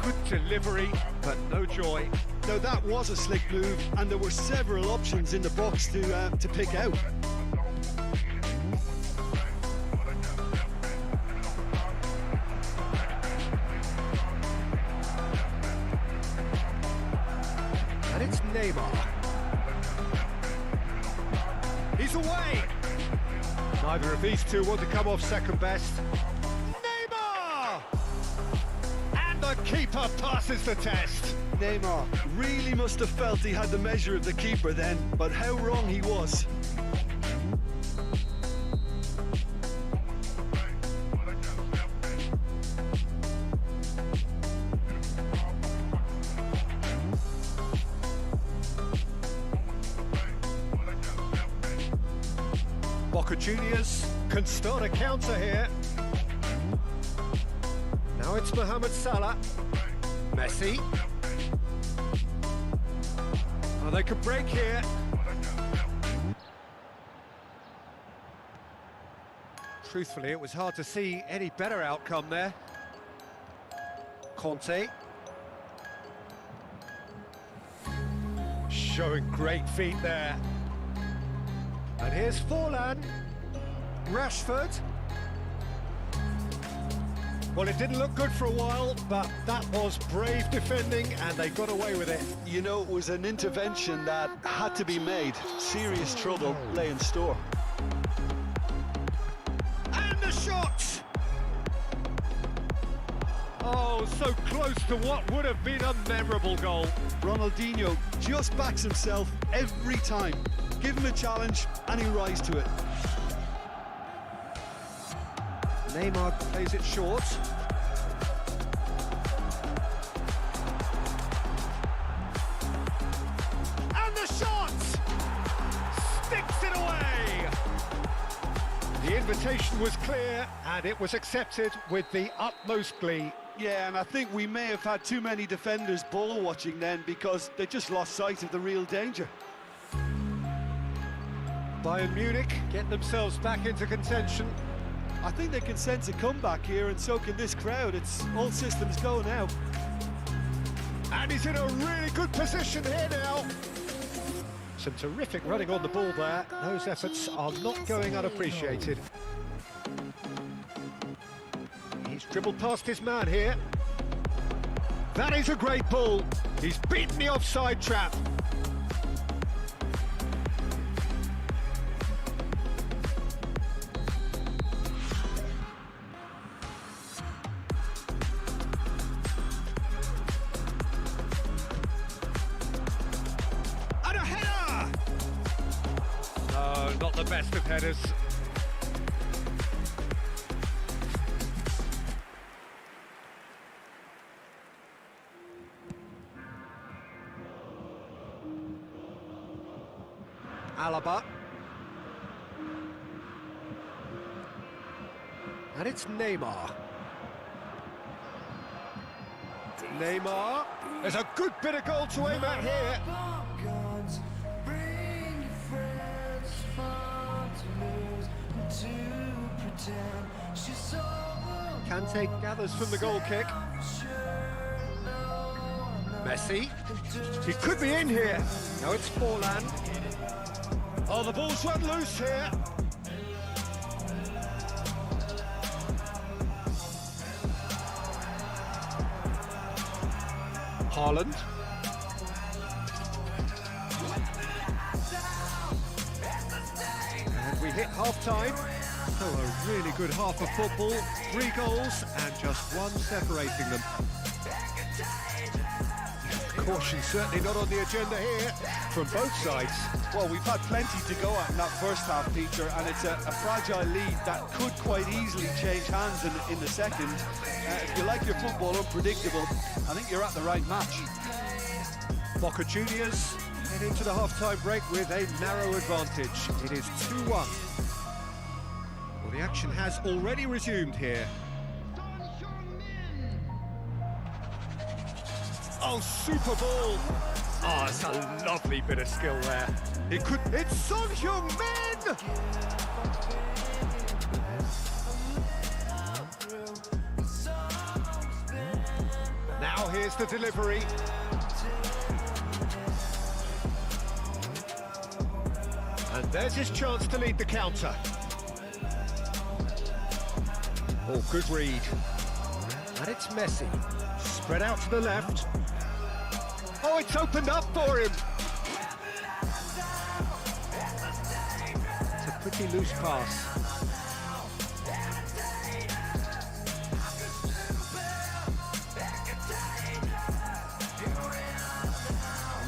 Good delivery, but no joy. Now that was a slick move, and there were several options in the box to pick out. And it's Neymar. He's away! Neither of these two want to come off second best. Neymar! And the keeper passes the test. Neymar really must have felt he had the measure of the keeper then, but how wrong he was. Boca Juniors can start a counter here. Now it's Mohamed Salah. Messi. Oh, they could break here. Truthfully, it was hard to see any better outcome there. Conte. Showing great feet there. And here's Forlan. Rashford. Well, it didn't look good for a while, but that was brave defending, and they got away with it. You know, it was an intervention that had to be made. Serious trouble lay in store. And the shot! Oh, so close to what would have been a memorable goal. Ronaldinho just backs himself every time. Give him a challenge, and he'll rise to it. Neymar plays it short. And the shot! Sticks it away! The invitation was clear, and it was accepted with the utmost glee. Yeah, and I think we may have had too many defenders ball watching then because they just lost sight of the real danger. Bayern Munich get themselves back into contention. I think they can sense a comeback here, and so can this crowd. It's all systems go now. And he's in a really good position here now. Some terrific running on the ball there. Those efforts are not going unappreciated. He's dribbled past his man here. That is a great ball. He's beaten the offside trap. Not the best of headers. Alaba. And it's Neymar. Neymar. There's a good bit of goal to aim at here. Kante gathers from the goal kick. Messi. He could be in here. No, it's Forlan. Oh, the ball's run loose here. Haaland. And we hit half-time. So a really good half of football. 3 goals and just one separating them. Caution certainly not on the agenda here from both sides. Well, we've had plenty to go at in that first half, Peter, and it's a fragile lead that could quite easily change hands in the second. If you like your football unpredictable, I think you're at the right match. Boca Juniors head into the half-time break with a narrow advantage. It is 2-1. Well, the action has already resumed here. Oh, super ball! Oh, it's a lovely bit of skill there. It's Son Heung-min! Now here's the delivery. And there's his chance to lead the counter. Oh, good read. And it's Messi. Spread out to the left. Oh, it's opened up for him. It's a pretty loose pass.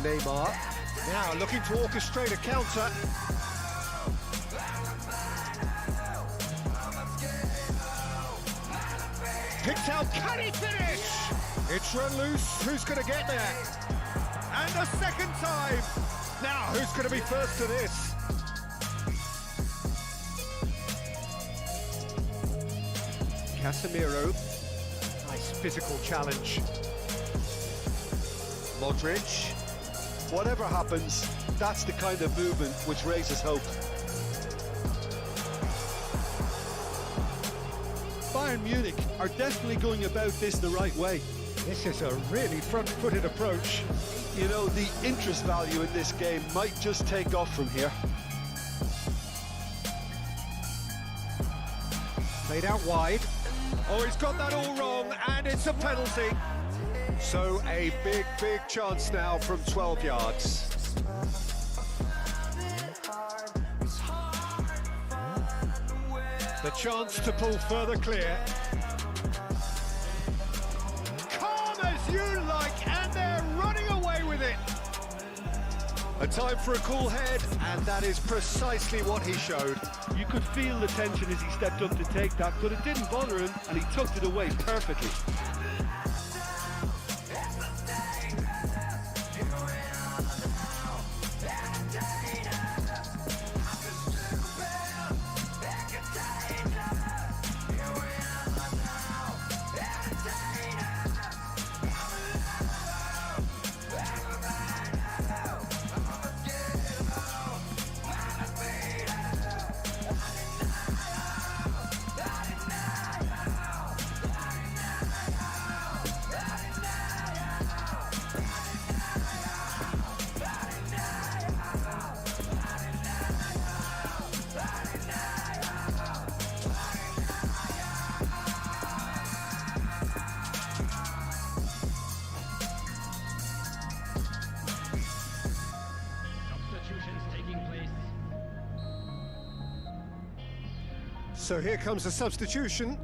Neymar. Now looking to orchestrate a counter. Picked out, can he finish? It's run loose, who's going to get there? And a second time! Now, who's going to be first to this? Casemiro. Nice physical challenge. Modric. Whatever happens, that's the kind of movement which raises hope. Bayern Munich are definitely going about this the right way. This is a really front-footed approach. You know, the interest value in this game might just take off from here. Played out wide. Oh, he's got that all wrong, and it's a penalty. So a big, big chance now from 12 yards. The chance to pull further clear. Calm as you like, and they're running away with it. A time for a cool head, and that is precisely what he showed. You could feel the tension as he stepped up to take that, but it didn't bother him, and he tucked it away perfectly. Substitutions taking place. So here comes a substitution.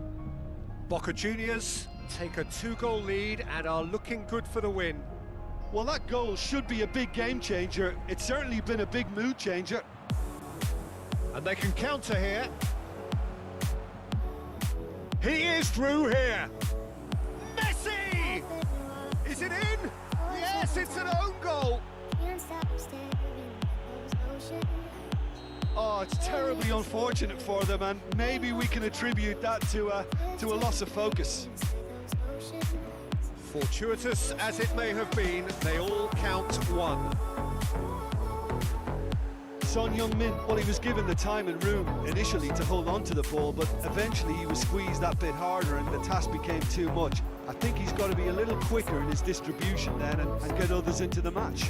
Boca Juniors take a 2-goal lead and are looking good for the win. Well, that goal should be a big game changer. It's certainly been a big mood changer. And they can counter here. He is through here. Messi! Is it in? Yes, it's an own goal. Oh, it's terribly unfortunate for them, and maybe we can attribute that to a loss of focus. Fortuitous as it may have been, they all count one. Son Heung-min, well, he was given the time and room initially to hold on to the ball, but eventually he was squeezed that bit harder and the task became too much. I think he's got to be a little quicker in his distribution then and get others into the match.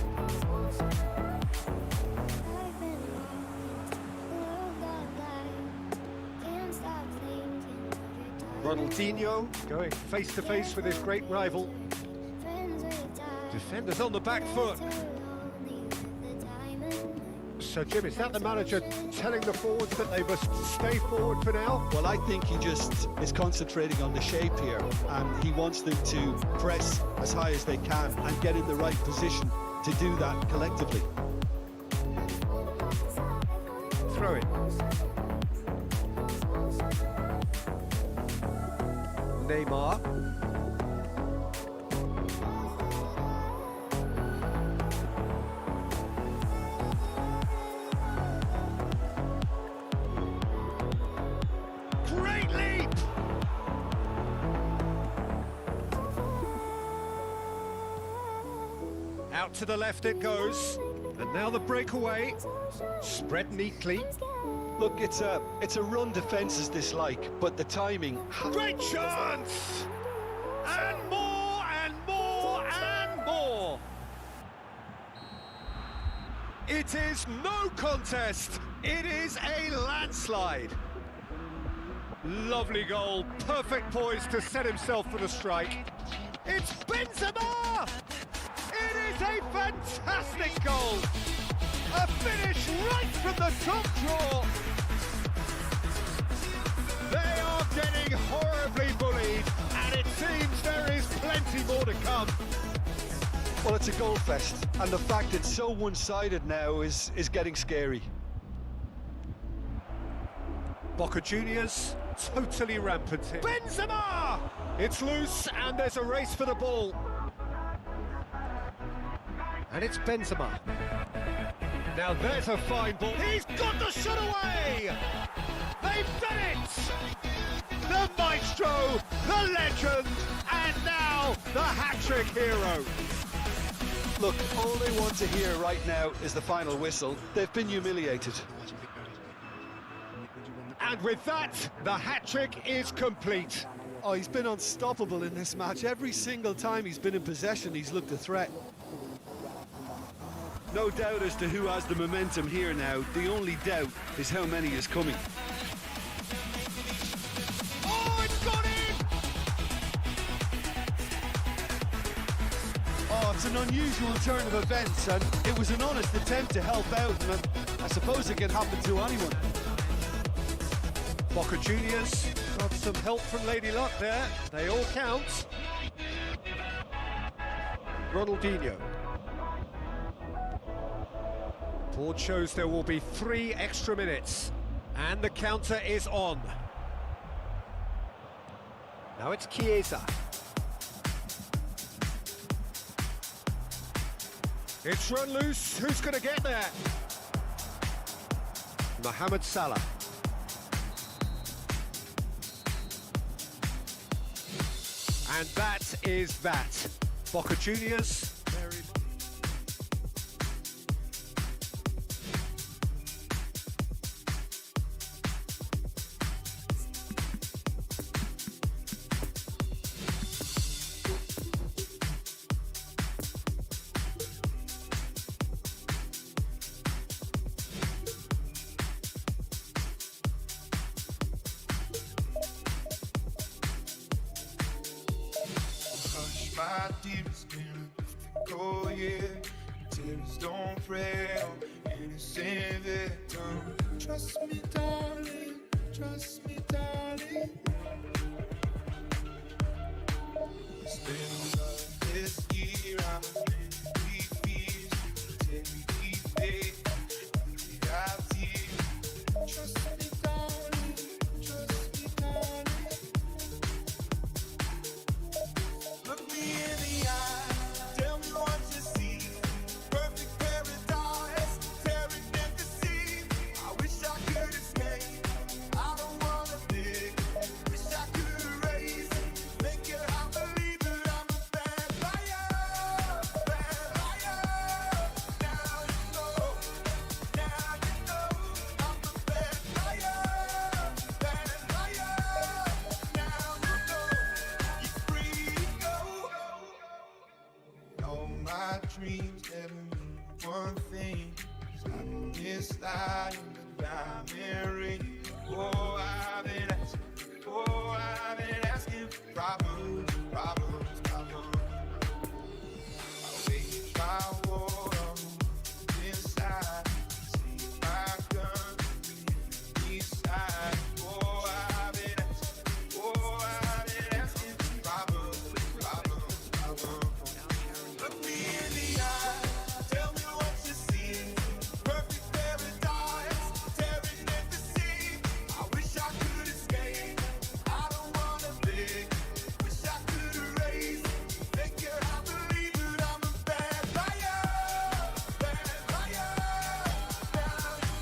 Ronaldinho going face to face with his great rival. Defenders on the back foot. So Jim, is that the manager telling the forwards that they must stay forward for now? Well, I think he just is concentrating on the shape here, and he wants them to press as high as they can and get in the right position to do that collectively. Throw it. Neymar. Great leap! Out to the left it goes. And now the breakaway. Spread neatly. Look, it's a run defence's dislike, but the timing. Great chance! And more, and more, and more! It is no contest. It is a landslide. Lovely goal. Perfect poise to set himself for the strike. It's Benzema! It is a fantastic goal. A finish right from the top draw. They are getting horribly bullied, and it seems there is plenty more to come. Well, it's a goal fest, and the fact it's so one-sided now is getting scary. Boca Juniors totally rampant here. Benzema! It's loose, and there's a race for the ball. And it's Benzema. Now there's a fine ball. He's got the shot away! They've done it! The maestro, the legend, and now the hat-trick hero. Look, all they want to hear right now is the final whistle. They've been humiliated. And with that, the hat-trick is complete. Oh, he's been unstoppable in this match. Every single time he's been in possession, he's looked a threat. No doubt as to who has the momentum here now. The only doubt is how many is coming. Oh, it's got in! Oh, it's an unusual turn of events, and it was an honest attempt to help out, and I suppose it can happen to anyone. Boca Juniors got some help from Lady Luck there. They all count. Ronaldinho. Board shows there will be 3 extra minutes. And the counter is on. Now it's Chiesa. It's run loose. Who's going to get there? Mohamed Salah. And that is that. Boca Juniors. My deepest been oh yeah, tears don't pray on innocent victim. Trust me, darling, trust me, darling. It's been like this year, I've many fears. Take me deep, faith, I've tears. Trust me, darling, trust me, darling. Look me in the eye, tell me what you see. Perfect paradise, tearing and deceive. I wish I could escape, I don't wanna live. Wish I could erase, make it, I believe that I'm a vampire. dreams never mean one thing. 'Cause I know this light in the diamond ring. Oh, I've been asking for problems, problems, problems. I wage my war on inside. See my gun east side. Oh, I've been asking for problems, problems, problems. Look me in the eye, tell me what you see. Perfect paradise, tearing at the seam. I wish I could escape. I don't wanna beg. Wish I could erase. Make it I believe that I'm a bad liar. Now you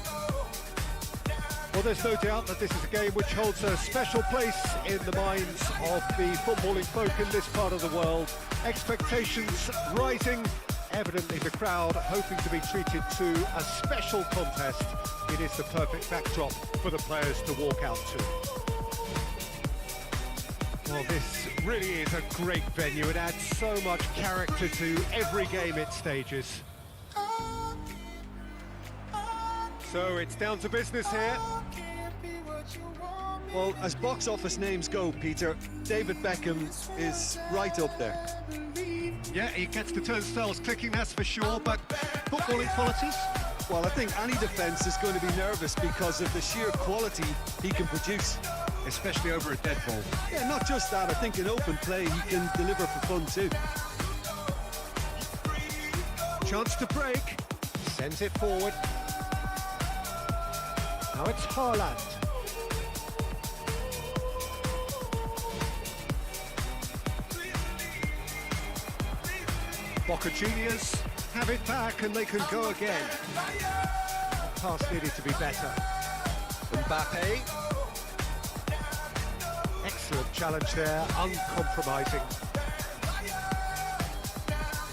know. Well, there's no doubt that this is a game which holds a special place in the minds of the footballing folk in this part of the world. Expectations rising, evidently the crowd hoping to be treated to a special contest. It is the perfect backdrop for the players to walk out to. Well, this really is a great venue. It adds so much character to every game it stages. So it's down to business here. Well, as box office names go, Peter, David Beckham is right up there. Yeah, he gets the turnstiles clicking, that's for sure, but footballing qualities? Well, I think any defence is going to be nervous because of the sheer quality he can produce. Especially over a dead ball. Yeah, not just that, I think in open play he can deliver for fun too. Chance to break, sends it forward. Now it's Haaland. Boca Juniors have it back and they can go again. The pass needed to be better. Mbappe. Excellent challenge there, uncompromising.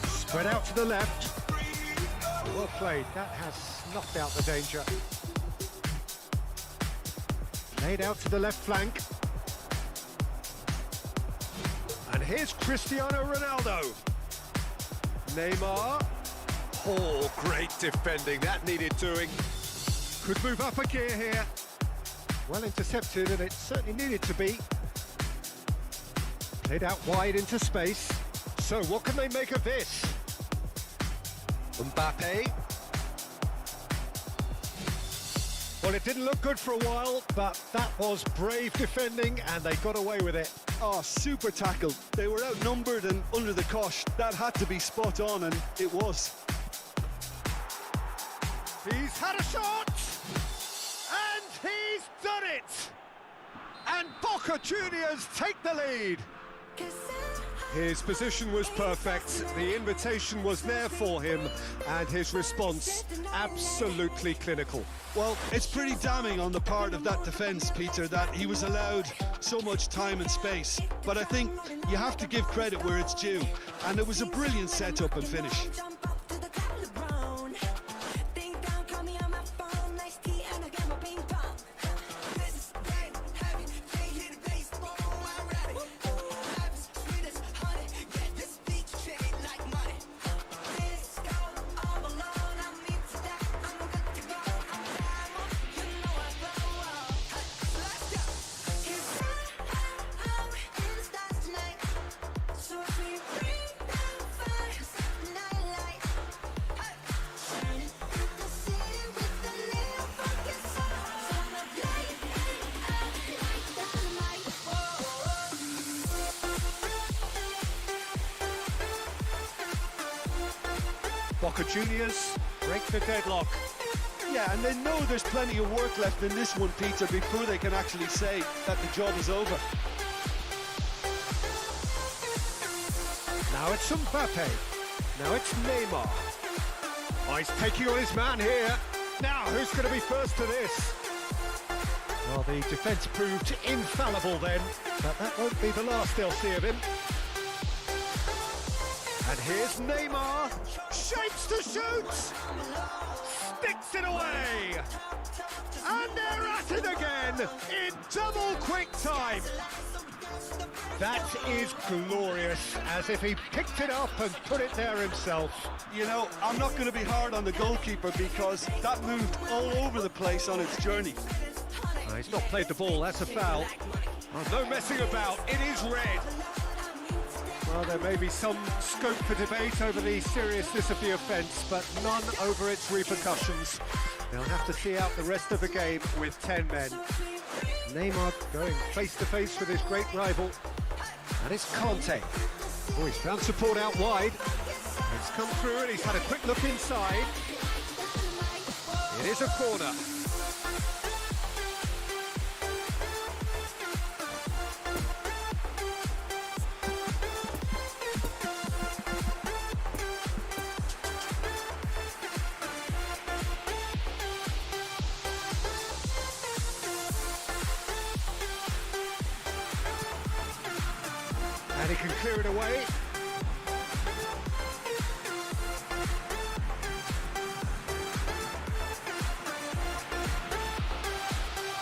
Spread out to the left. Well played, that has snuffed out the danger. Laid out to the left flank. And here's Cristiano Ronaldo. Neymar. Oh, great defending, that needed doing. Could move up a gear here. Well intercepted, and it certainly needed to be. Played out wide into space. So what can they make of this? Mbappe. Well, it didn't look good for a while, but that was brave defending, and they got away with it. Oh, super tackle. They were outnumbered and under the cosh. That had to be spot on, and it was. He's had a shot! And he's done it! And Boca Juniors take the lead. His position was perfect, the invitation was there for him, and his response absolutely clinical. Well, it's pretty damning on the part of that defence, Peter, that he was allowed so much time and space. But I think you have to give credit where it's due, and it was a brilliant setup and finish. Boca Juniors break the deadlock. Yeah, and they know there's plenty of work left in this one, Peter, before they can actually say that the job is over. Now it's Mbappe. Now it's Neymar. Oh, he's taking on his man here. Now, who's going to be first to this? Well, the defence proved infallible then, but that won't be the last they'll see of him. And here's Neymar. Shapes to shoot. Sticks it away. And they're at it again in double quick time. That is glorious, as if he picked it up and put it there himself. You know, I'm not going to be hard on the goalkeeper because that moved all over the place on its journey. He's not played the ball, that's a foul. No messing about, it is red. Well, there may be some scope for debate over the seriousness of the offence, but none over its repercussions. They'll have to see out the rest of the game with 10 men. Neymar going face-to-face with his great rival. And it's Conte. Oh, he's found support out wide. It's come through and he's had a quick look inside. It is a corner. And he can clear it away.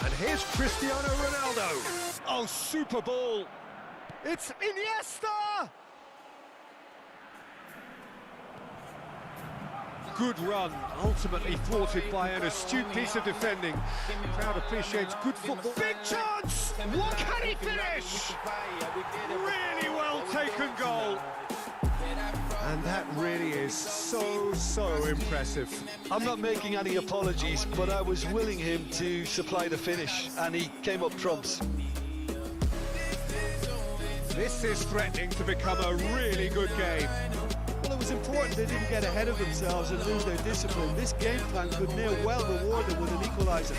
And here's Cristiano Ronaldo. Oh, super ball. It's Iniesta! Good run, ultimately thwarted by an astute piece of defending. The crowd appreciates good football. Big chance! What can he finish? Really well taken goal. And that really is so impressive. I'm not making any apologies, but I was willing him to supply the finish, and he came up trumps. This is threatening to become a really good game. Well, it was important they didn't get ahead of themselves and lose their discipline. This game plan could near well reward them with an equaliser.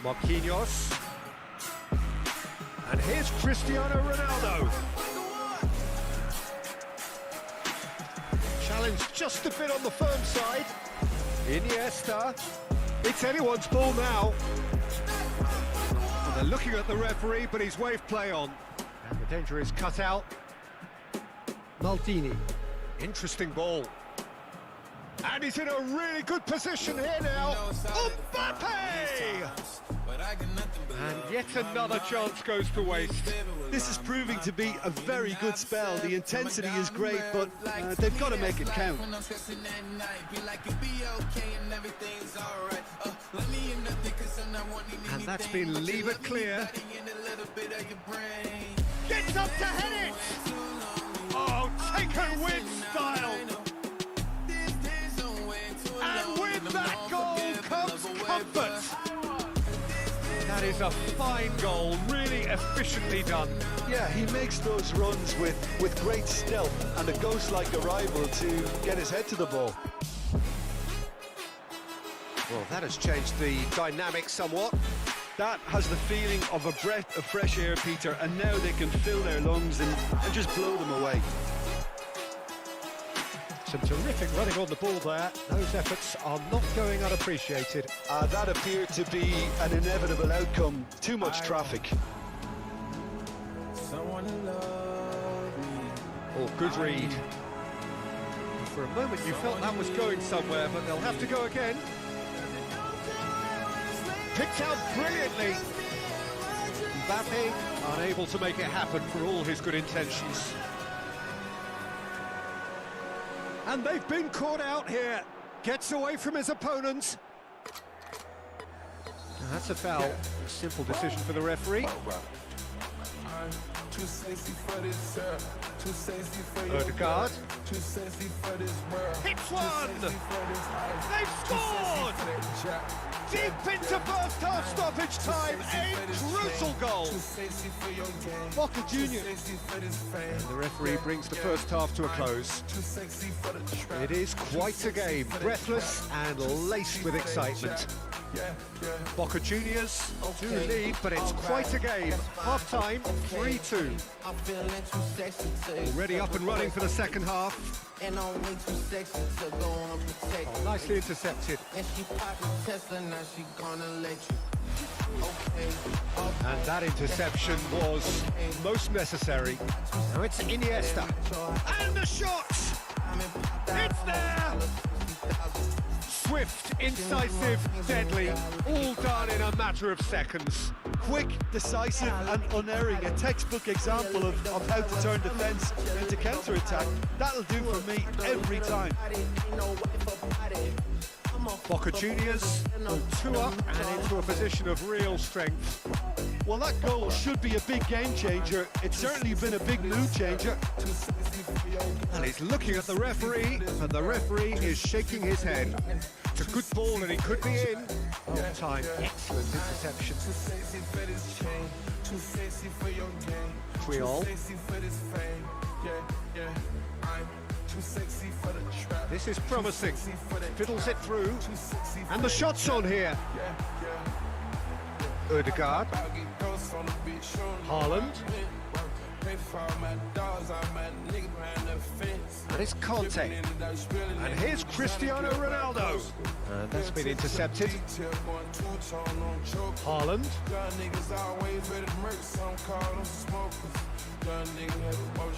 Marquinhos. And here's Cristiano Ronaldo. Challenge just a bit on the firm side. Iniesta. It's anyone's ball now. And they're looking at the referee, but he's waved play on. And the danger is cut out. Maldini. Interesting ball. And he's in a really good position here now. Mbappe! And yet another chance goes to waste. This is proving to be a very good spell. The intensity is great, but they've got to make it count. And that's been lever clear. Gets up to head it! Oh, taken with style! And with that goal comes comfort! That is a fine goal, really efficiently done. Yeah, he makes those runs with great stealth and a ghost-like arrival to get his head to the ball. Well, that has changed the dynamic somewhat. That has the feeling of a breath of fresh air, Peter, and now they can fill their lungs and just blow them away. Some terrific running on the ball there. Those efforts are not going unappreciated. That appeared to be an inevitable outcome. Too much traffic. Oh, good read. For a moment you felt that was going somewhere, but they'll have to go again. Picked out brilliantly. Mbappe unable to make it happen for all his good intentions. And they've been caught out here. Gets away from his opponent. And that's a foul. A simple decision for the referee. Odegaard. Hits one! They've scored! Deep into first half stoppage time, a crucial goal! Boca Junior. And the referee brings the first half to a close. It is quite a game, breathless and laced with excitement. Boca Juniors do lead, but it's quite a game. Half-time, 3-2. Already up and running for the second half. Oh, nicely intercepted. And that interception was most necessary. Now it's Iniesta. And the shot! It's there! Swift, incisive, deadly, all done in a matter of seconds. Quick, decisive and unerring. A textbook example of how to turn defence into counter-attack. That'll do for me every time. Boca Juniors go 2 up and into a position of real strength. Well, that goal should be a big game changer. It's certainly been a big mood changer. And he's looking at the referee, and the referee is shaking his head. It's a good ball and it could be in. Long time, excellent interception. Triol. This is promising. Fiddles it through. And the shot's on here. Ødegaard. Haaland. And it's Conte. And here's Cristiano Ronaldo. And that's been intercepted. Haaland.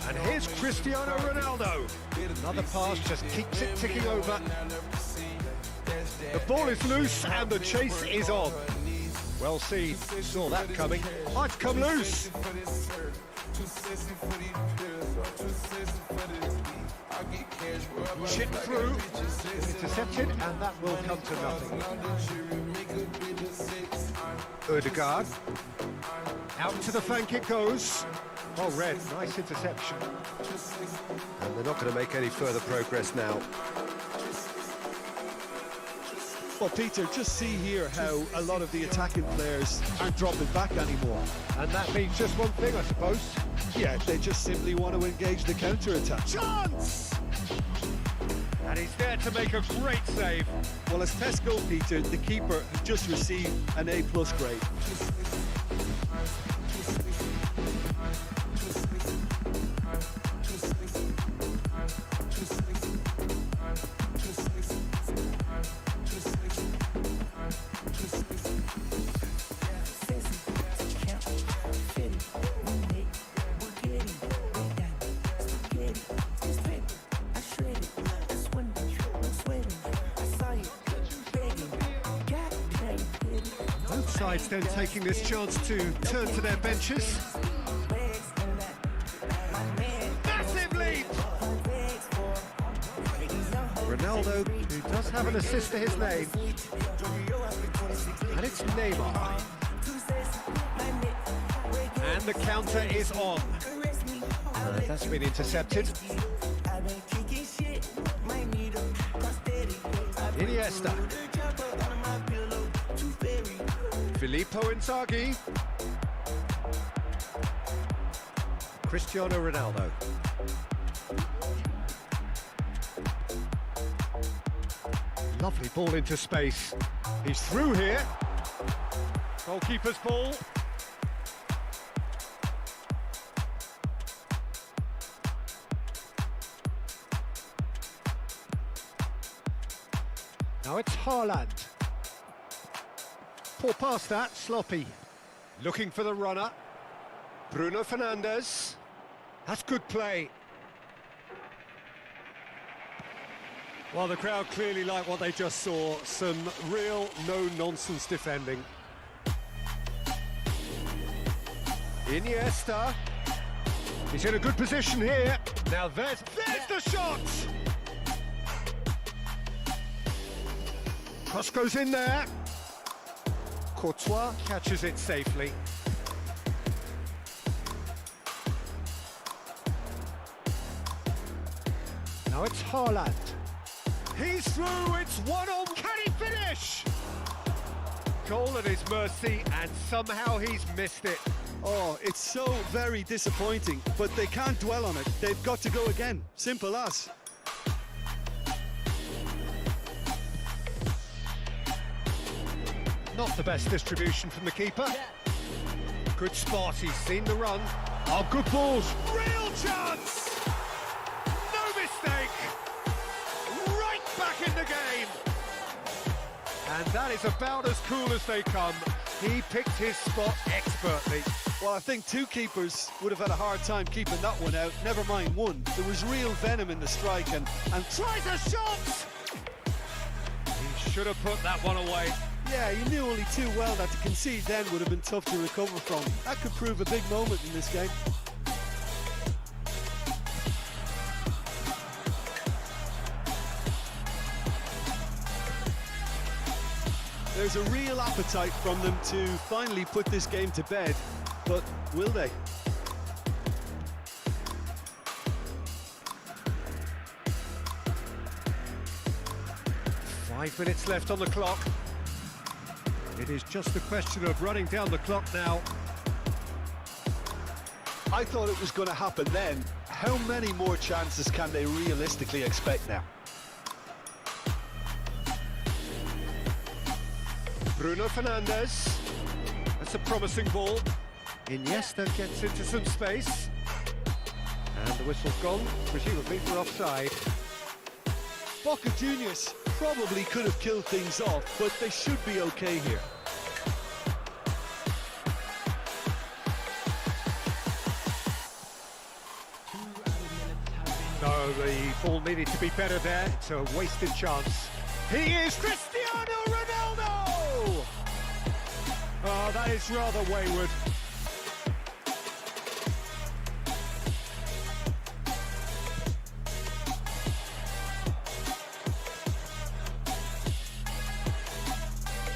And here's Cristiano Ronaldo. Another pass just keeps it ticking over. The ball is loose and the chase is on. Well seen, saw that coming. Might come loose. Chip through, intercepted, and that will come to nothing. Ødegaard. Out to the flank it goes. Oh, Red, nice interception. And they're not going to make any further progress now. Well, Peter, just see here how a lot of the attacking players aren't dropping back anymore. And that means just one thing, I suppose. Yeah, they just simply want to engage the counter-attack. Chance! And he's there to make a great save. Well, as Tesco, Peter, the keeper has just received an A+ grade. Sides then taking this chance to turn to their benches. Massive lead! Ronaldo, who does have an assist to his name. And it's Neymar. And the counter is on. That's been intercepted. Iniesta. Filippo Inzaghi. Cristiano Ronaldo. Lovely ball into space. He's through here. Goalkeeper's ball. Now it's Haaland. Poor pass that, sloppy. Looking for the runner. Bruno Fernandes. That's good play. Well, the crowd clearly like what they just saw. Some real no-nonsense defending. Iniesta. He's in a good position here. Now there's the shot! Cross goes in there. Courtois catches it safely. Now it's Haaland. He's through, it's 1-on. Can he finish? Goal at his mercy, and somehow he's missed it. Oh, it's so very disappointing, but they can't dwell on it. They've got to go again. Simple as. Not the best distribution from the keeper. Good spot, he's seen the run. Oh, good balls. Real chance! No mistake! Right back in the game! And that is about as cool as they come. He picked his spot expertly. Well, I think two keepers would have had a hard time keeping that one out, never mind one. There was real venom in the strike and Tries a shot! He should have put that one away. yeah, he knew only too well that to concede then would have been tough to recover from. That could prove a big moment in this game. There's a real appetite from them to finally put this game to bed, but will they? Five minutes left on the clock. It is just a question of running down the clock now. I thought it was going to happen then. How many more chances can they realistically expect now? Bruno Fernandes. That's a promising ball. Iniesta gets into some space. And the whistle's gone, presumably for offside. Boca Juniors probably could have killed things off, but they should be okay here. No, the ball needed to be better there. It's a wasted chance. He is Cristiano Ronaldo! Oh, that is rather wayward.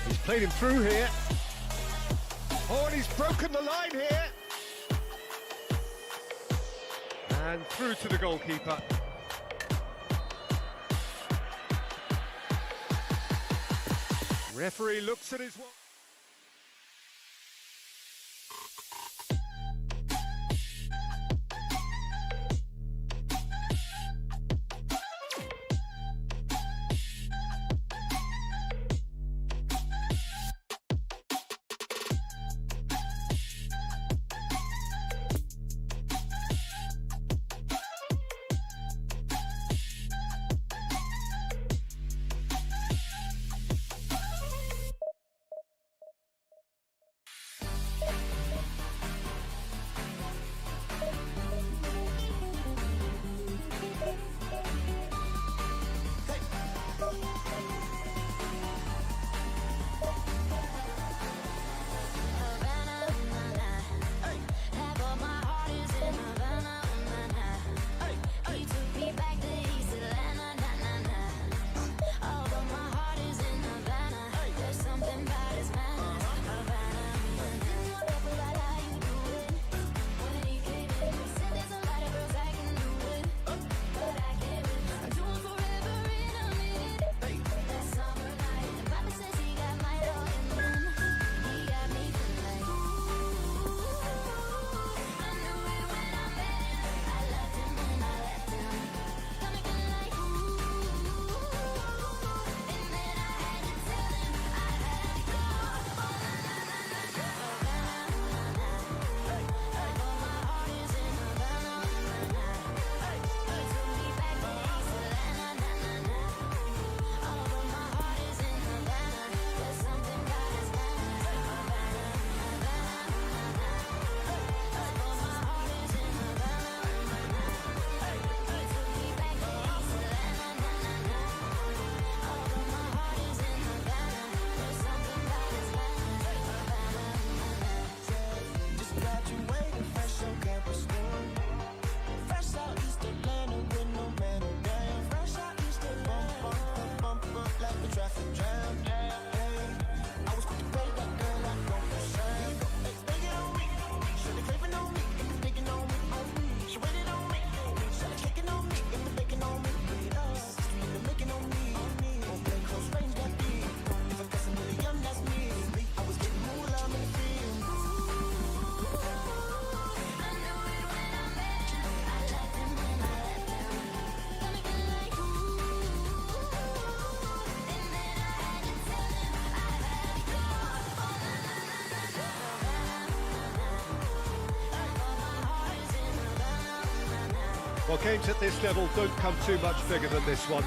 He's played him through here. Oh, and he's broken the line here. And through to the goalkeeper. Referee looks at his watch. Well, games at this level don't come too much bigger than this one.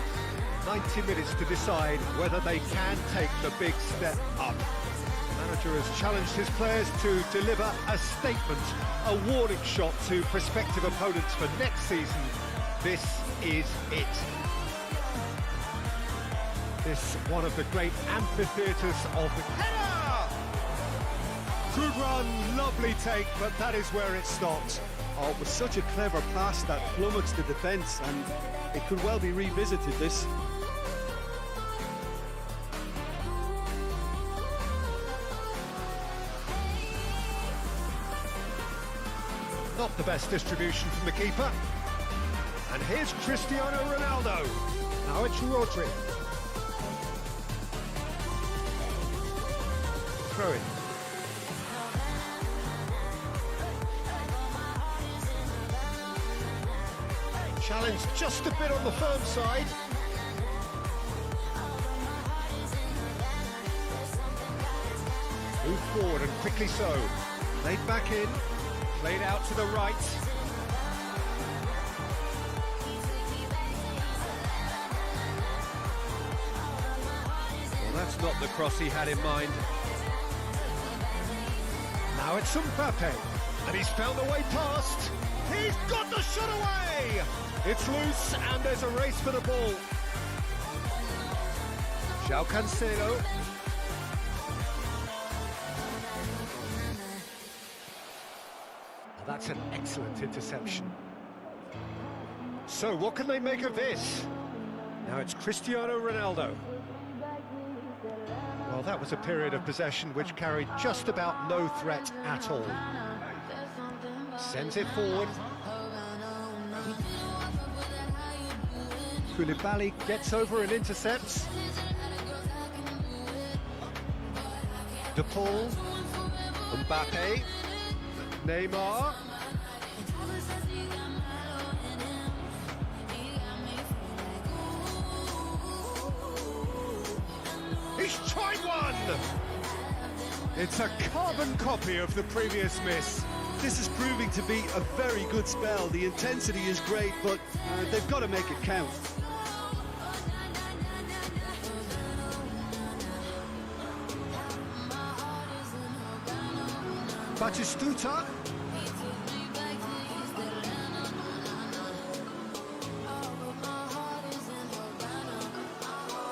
90 minutes to decide whether they can take the big step up. The manager Chapter has challenged his players to deliver a statement, a warning shot to prospective opponents for next season. This is it. This one of the great amphitheatres of the... Header! Good run, lovely take, but that is where it stopped. Oh, it was such a clever pass that flummoxed the defence, and it could well be revisited, this. Not the best distribution from the keeper. And here's Cristiano Ronaldo. Now it's Rodri. Throw it. Challenged just a bit on the firm side. Move forward and quickly so. Laid back in, played out to the right. Well, that's not the cross he had in mind. Now it's Mbappe, and he's found a way past. He's got the shot away! It's loose, and there's a race for the ball. João Cancelo. That's an excellent interception. So, what can they make of this? Now it's Cristiano Ronaldo. Well, that was a period of possession which carried just about no threat at all. Sends it forward. Koulibaly gets over and intercepts. De Paul. Mbappe. Neymar. He's tried one! It's a carbon copy of the previous miss. This is proving to be a very good spell. The intensity is great, but they've got to make it count. Batistuta.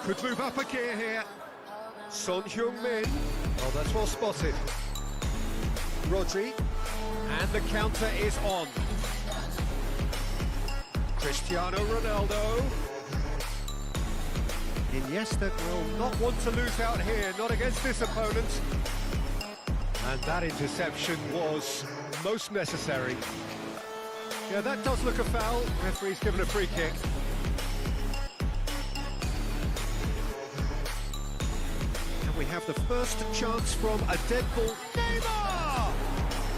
Could move up a gear here. Son Heung-min. Oh, that's well spotted. Rodri. And the counter is on. Cristiano Ronaldo. Iniesta will not want to lose out here, not against this opponent. And that interception was most necessary. Yeah, that does look a foul. Referee's given a free kick. And we have the first chance from a dead ball. Neymar!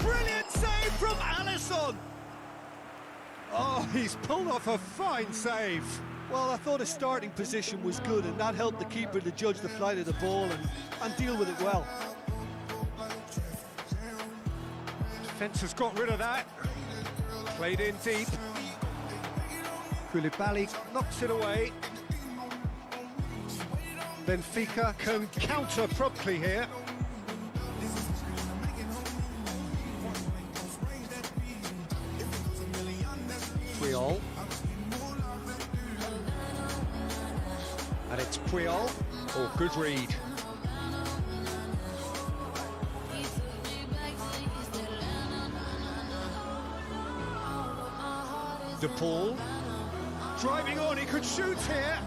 Brilliant save from Alisson! Oh, he's pulled off a fine save. Well, I thought his starting position was good, and that helped the keeper to judge the flight of the ball and deal with it well. Defence has got rid of that. Played in deep. Koulibaly knocks it away. Benfica can counter promptly here. Puyol. And it's Puyol. Oh, good read. De Paul. Driving on, he could shoot here.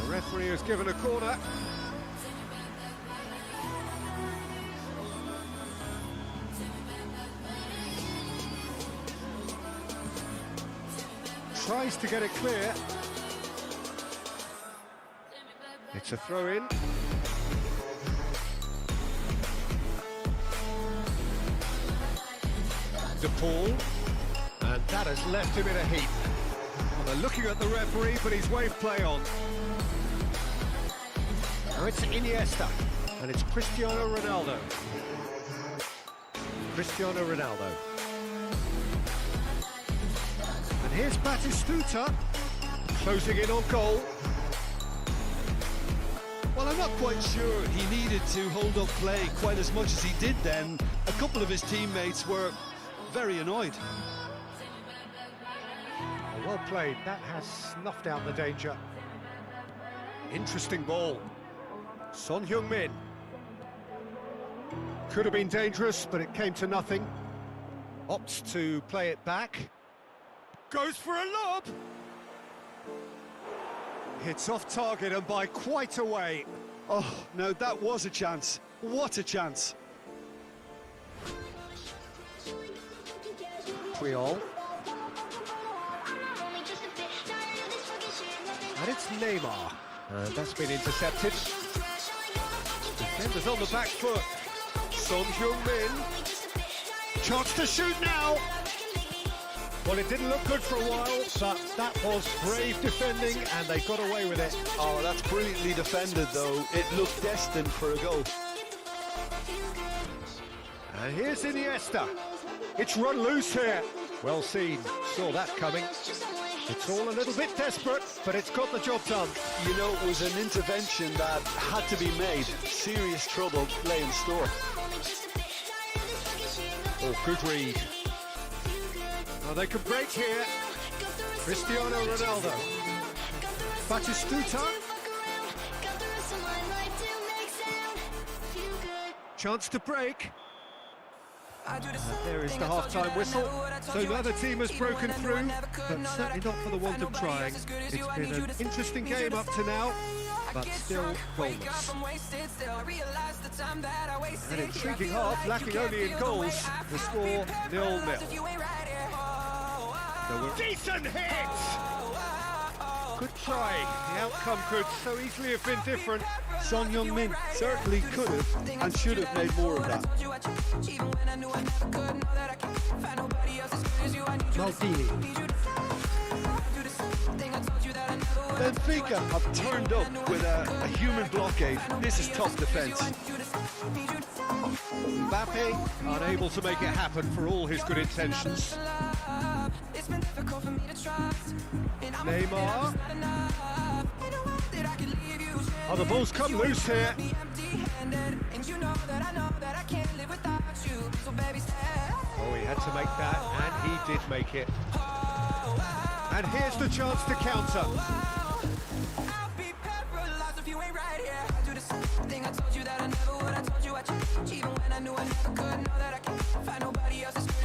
The referee has given a corner. Tries to get it clear. It's a throw-in. De Paul. And that has left him in a heap. Well, they're looking at the referee, but he's waved play on. Now it's Iniesta, and it's Cristiano Ronaldo. Cristiano Ronaldo. And here's Batistuta, closing in on goal. Well, I'm not quite sure he needed to hold up play quite as much as he did then. A couple of his teammates were very annoyed. Well played, that has snuffed out the danger. Interesting ball. Son Heung-min. Could have been dangerous, but it came to nothing. Opts to play it back. Goes for a lob! Hits off target and by quite a way. Oh, no, that was a chance. What a chance. Puyol. And it's Neymar. That's been intercepted. Defenders on the back foot. Son Heung-min. Chance to shoot now. Well, it didn't look good for a while, but that was brave defending, and they got away with it. Oh, that's brilliantly defended, though. It looked destined for a goal. And here's Iniesta. It's run loose here. Well seen. Saw that coming. It's all a little bit desperate, but it's got the job done. You know, it was an intervention that had to be made. Serious trouble lay in store. Oh, good read. Oh, they could break here. Cristiano Ronaldo. Batistuta. Chance to break. There is the half-time whistle. So neither team has broken through, but certainly not for the want of trying. It's been an interesting game up to now, but still goalless. An intriguing half, lacking only in goals. The score 0-0. There were decent hits! Good try. The outcome could so easily have been different. Son Heung-min certainly could have and should have made more of that. Maldini. Benfica have turned up with a human blockade. This is tough defence. Mbappe unable to make it happen for all his good intentions. Neymar. Oh, the ball's come loose here. Oh, he had to make that, and he did make it. And here's the chance to counter.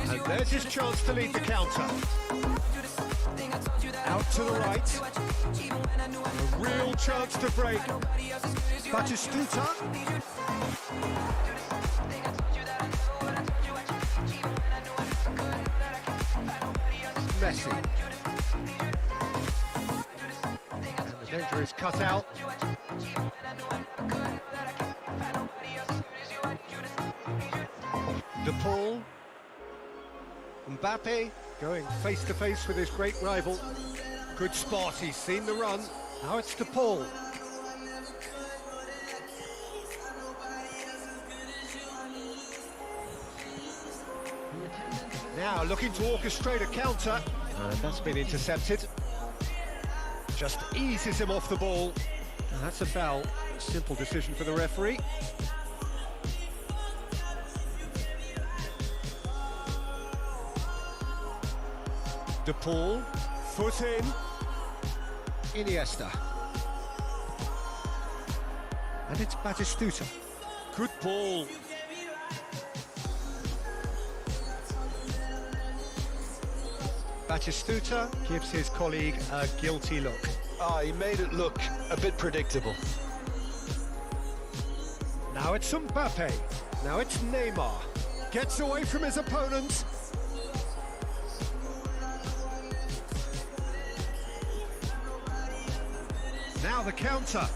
And there's his chance to lead the counter. Out to the right. A real chance to break. Batistuta. Messi. And the danger is cut out. De Paul. Mbappe going face to face with his great rival. Good spot, he's seen the run. Now it's De Paul. Now looking to orchestrate a counter. And that's been intercepted. Just eases him off the ball. And that's a foul. Simple decision for the referee. De Paul, foot in. Iniesta. And it's Batistuta. Good ball. Batistuta gives his colleague a guilty look. He made it look a bit predictable. Now it's Mbappe. Now it's Neymar. Gets away from his opponent. Now the counter.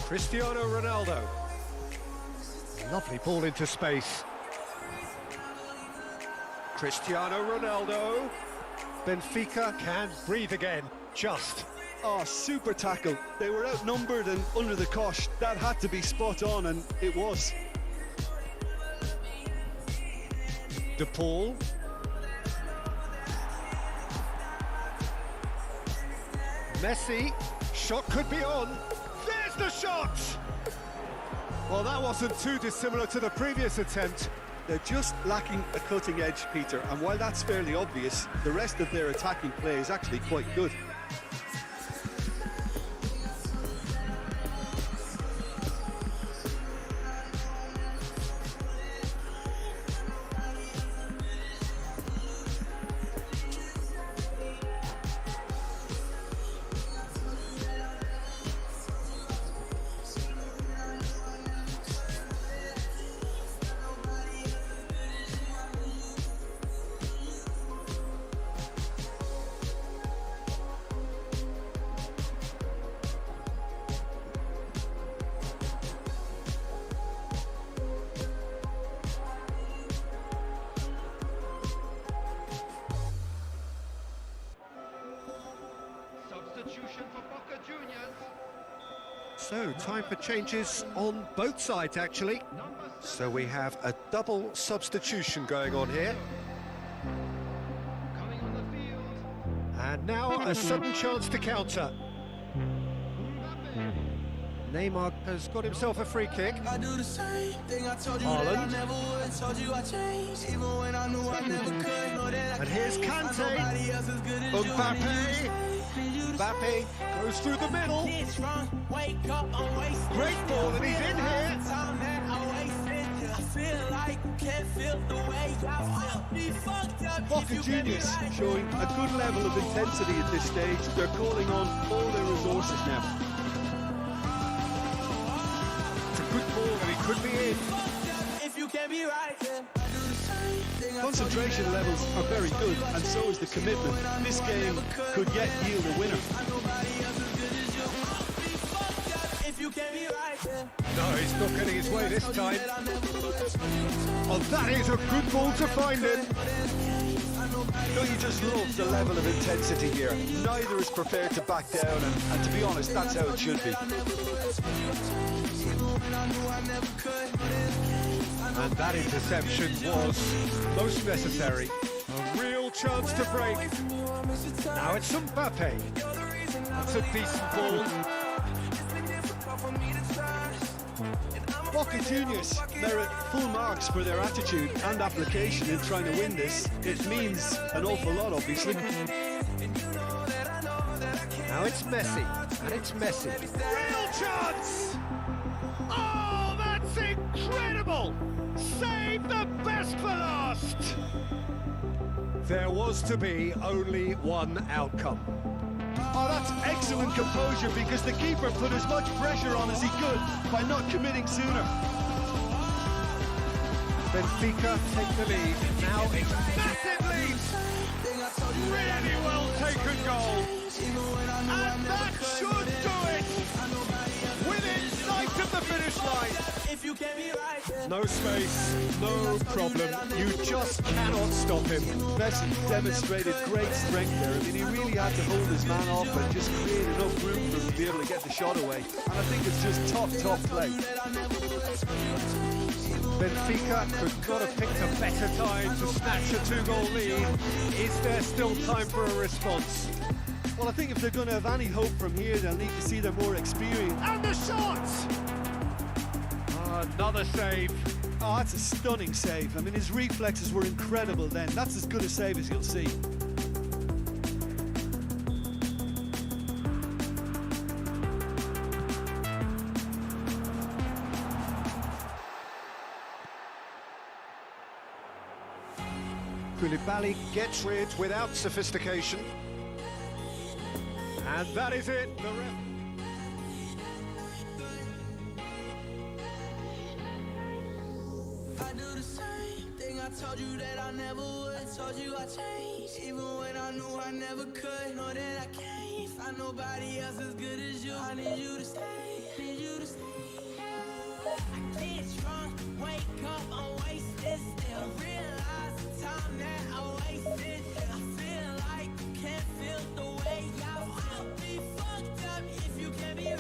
Cristiano Ronaldo. Lovely ball into space. Cristiano Ronaldo. Benfica can breathe again. Just. Oh, super tackle. They were outnumbered and under the cosh. That had to be spot on, and it was. De Paul. Messi. Shot could be on. the shot! Well, that wasn't too dissimilar to the previous attempt. They're just lacking a cutting edge, Peter, and while that's fairly obvious, the rest of their attacking play is actually quite good. Substitution for Boca Juniors. So, time for changes on both sides, actually. So we have a double substitution going on here. Coming on the field. And now a sudden chance to counter. Neymar has got himself a free kick. I do the same thing I told you that I Haaland. never would. Told you I changed, even when I knew I never could. Know that I And here's can't. Kante. Nobody else as good as you. Mbappe. Mbappe goes through the middle. Wake up, I'm wasted. Great ball, and he's in here. Time that I wasted. I feel like I can't feel the way I feel. Be fucked up. Boca Juniors showing a good level of intensity at this stage. They're calling on all their resources now. It's a good ball, and he could be in. If you can't be right, yeah. I do the same thing I told you Concentration that I levels never are very would. good, and so is the commitment. This game could yet yield a winner. Nobody else as good as you. Be fucked up. If you can't be right, yeah. No, he's not getting his way this time. Oh, that is a good ball to find him. Don't you just love the level of intensity here? Neither is prepared to back down, and to be honest, that's how it should be. And that interception was most necessary. A real chance to break. Now it's Mbappe. That's a decent ball. Boca Juniors merit full marks for their attitude and application in trying to win this. It means an awful lot, obviously. Now it's Messi. And it's Messi. Real chance! Oh, that's incredible! Save the best for last! There was to be only one outcome. Oh, that's excellent composure because the keeper put as much pressure on as he could by not committing sooner. Benfica take the lead. Now it's massive lead! Really well taken goal. And that should do it! Within sight of the finish line. If you can't be right, yeah. No space, no problem. You just cannot stop him. Messi demonstrated great strength there. I mean, he really had to hold his man off and just create enough room for him to be able to get the shot away. And I think it's just top play. Benfica could not have picked a better time to snatch a two-goal lead. Is there still time for a response? Well, I think if they're going to have any hope from here, they'll need to see their more experience. And the shot! Another save. Oh, that's a stunning save. I mean, his reflexes were incredible then. That's as good a save as you'll see. Koulibaly gets rid without sophistication. And that is it. The ref. I do the same thing I told you that I never would. Told you I changed, even when I knew I never could. Know that I can't find nobody else as good as you. I need you to stay, need you to stay. I get drunk, wake up, I'm wasted still. Realize the time that I wasted. I feel like you can't feel the way I feel. Be fucked up if you can't be right.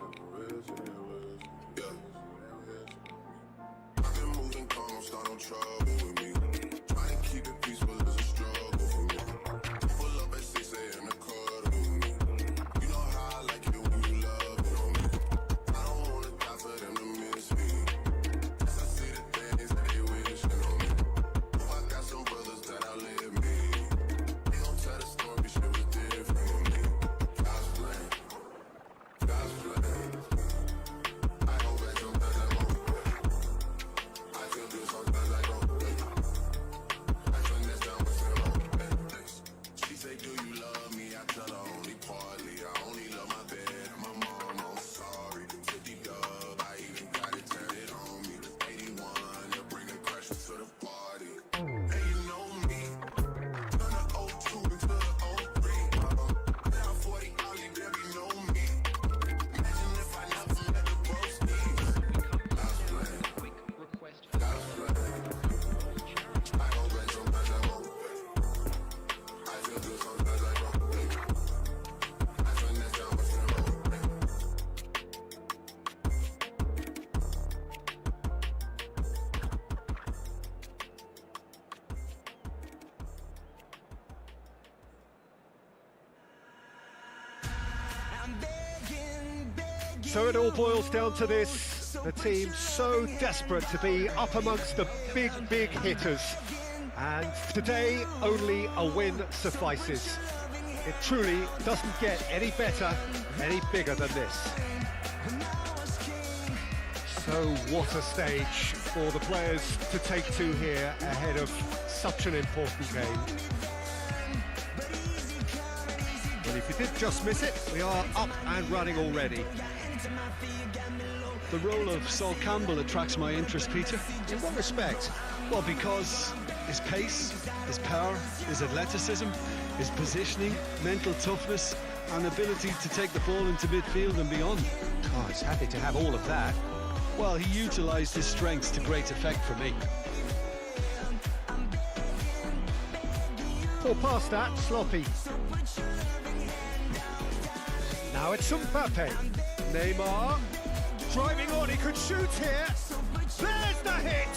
I've been moving calm, don't start no trouble with me. Try and keep it peaceful is a struggle for me. Pull up at 6 a.m. to cuddle with me. You know how I like it when you love it on me. I don't wanna die for them to miss me. Yes, I see the things that they wishing on me. Oh, I got some brothers that outlive me. They gon' tell the story, shit was different with me. God's plan, God's plan. I go back sometimes I won't. I feel good sometimes I don't. I turn this down with some hope. She say, do you love me? I tell her only partly. I only love my bed and my mom. I'm sorry. 50 dub, I even got it turn it on me. 81, you're bringing pressure to the party. And you know me. Turn the 02 into the 03. Now 40 Ollie, baby, know me. Imagine if I never met the bro Steve. God's plan. Quick request. God's plan. I go back sometimes I won't. I feel good sometimes I don't. I turn this down with some hope. So it all boils down to this. The team so desperate to be up amongst the big hitters. And today, only a win suffices. It truly doesn't get any better, any bigger than this. So what a stage for the players to take to here ahead of such an important game. But if you did just miss it, we are up and running already. The role of Sol Campbell attracts my interest, Peter. In what respect? Well, because his pace, his power, his athleticism, his positioning, mental toughness, and ability to take the ball into midfield and beyond. Oh, it's happy to have all of that. Well, he utilised his strengths to great effect for me. Poor pass that, sloppy. Now it's Mbappe. Neymar. Driving on, he could shoot here. There's the hit!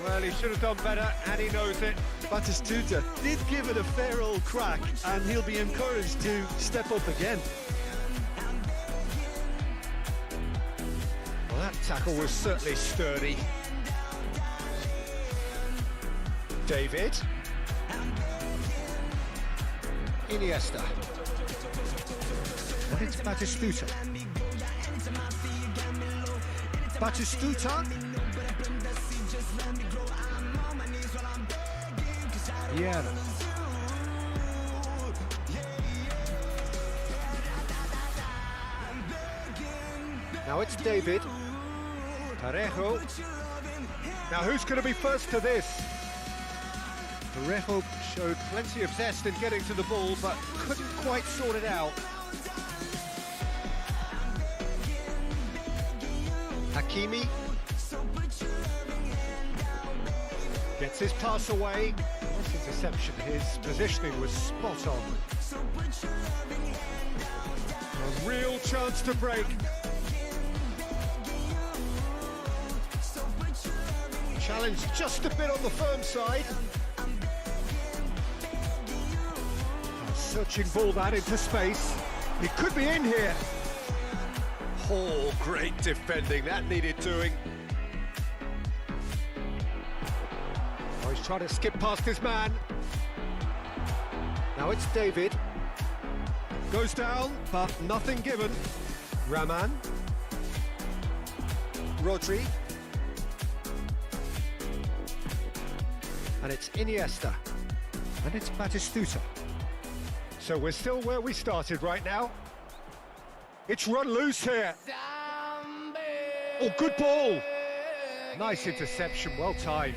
Well, he should have done better, and he knows it. Batistuta did give it a fair old crack, and he'll be encouraged to step up again. Well, that tackle was certainly sturdy. David. Iniesta. And it's Batistuta. Batistuta. Yeah. Now it's David. Parejo. Now who's going to be first to this? Parejo showed plenty of zest in getting to the ball, but couldn't quite sort it out. Hakimi gets his pass away. Nice interception. His positioning was spot on. A real chance to break. Challenge just a bit on the firm side. Searching ball that into space. He could be in here. Oh, great defending. That needed doing. Oh, he's trying to skip past his man. Now it's David. Goes down, but nothing given. Raman. Rodri. And it's Iniesta. And it's Batistuta. So we're still where we started right now. It's run loose here. Oh, good ball. Nice interception, well timed.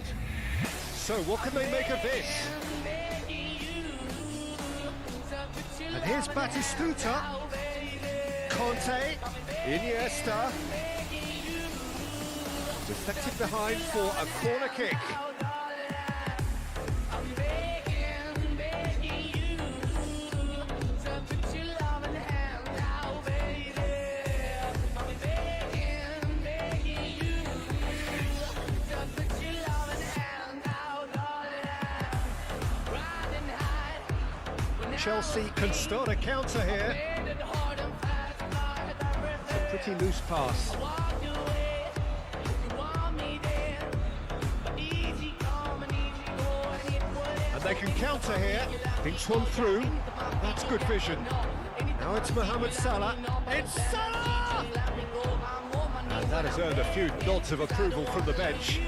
So what can they make of this? And here's Batistuta. Conte. Iniesta. Deflected behind for a corner kick. Chelsea can start a counter here. It's a pretty loose pass. And they can counter here. Thinks one through. That's good vision. Now it's Mohamed Salah. It's Salah! And that has earned a few nods of approval from the bench.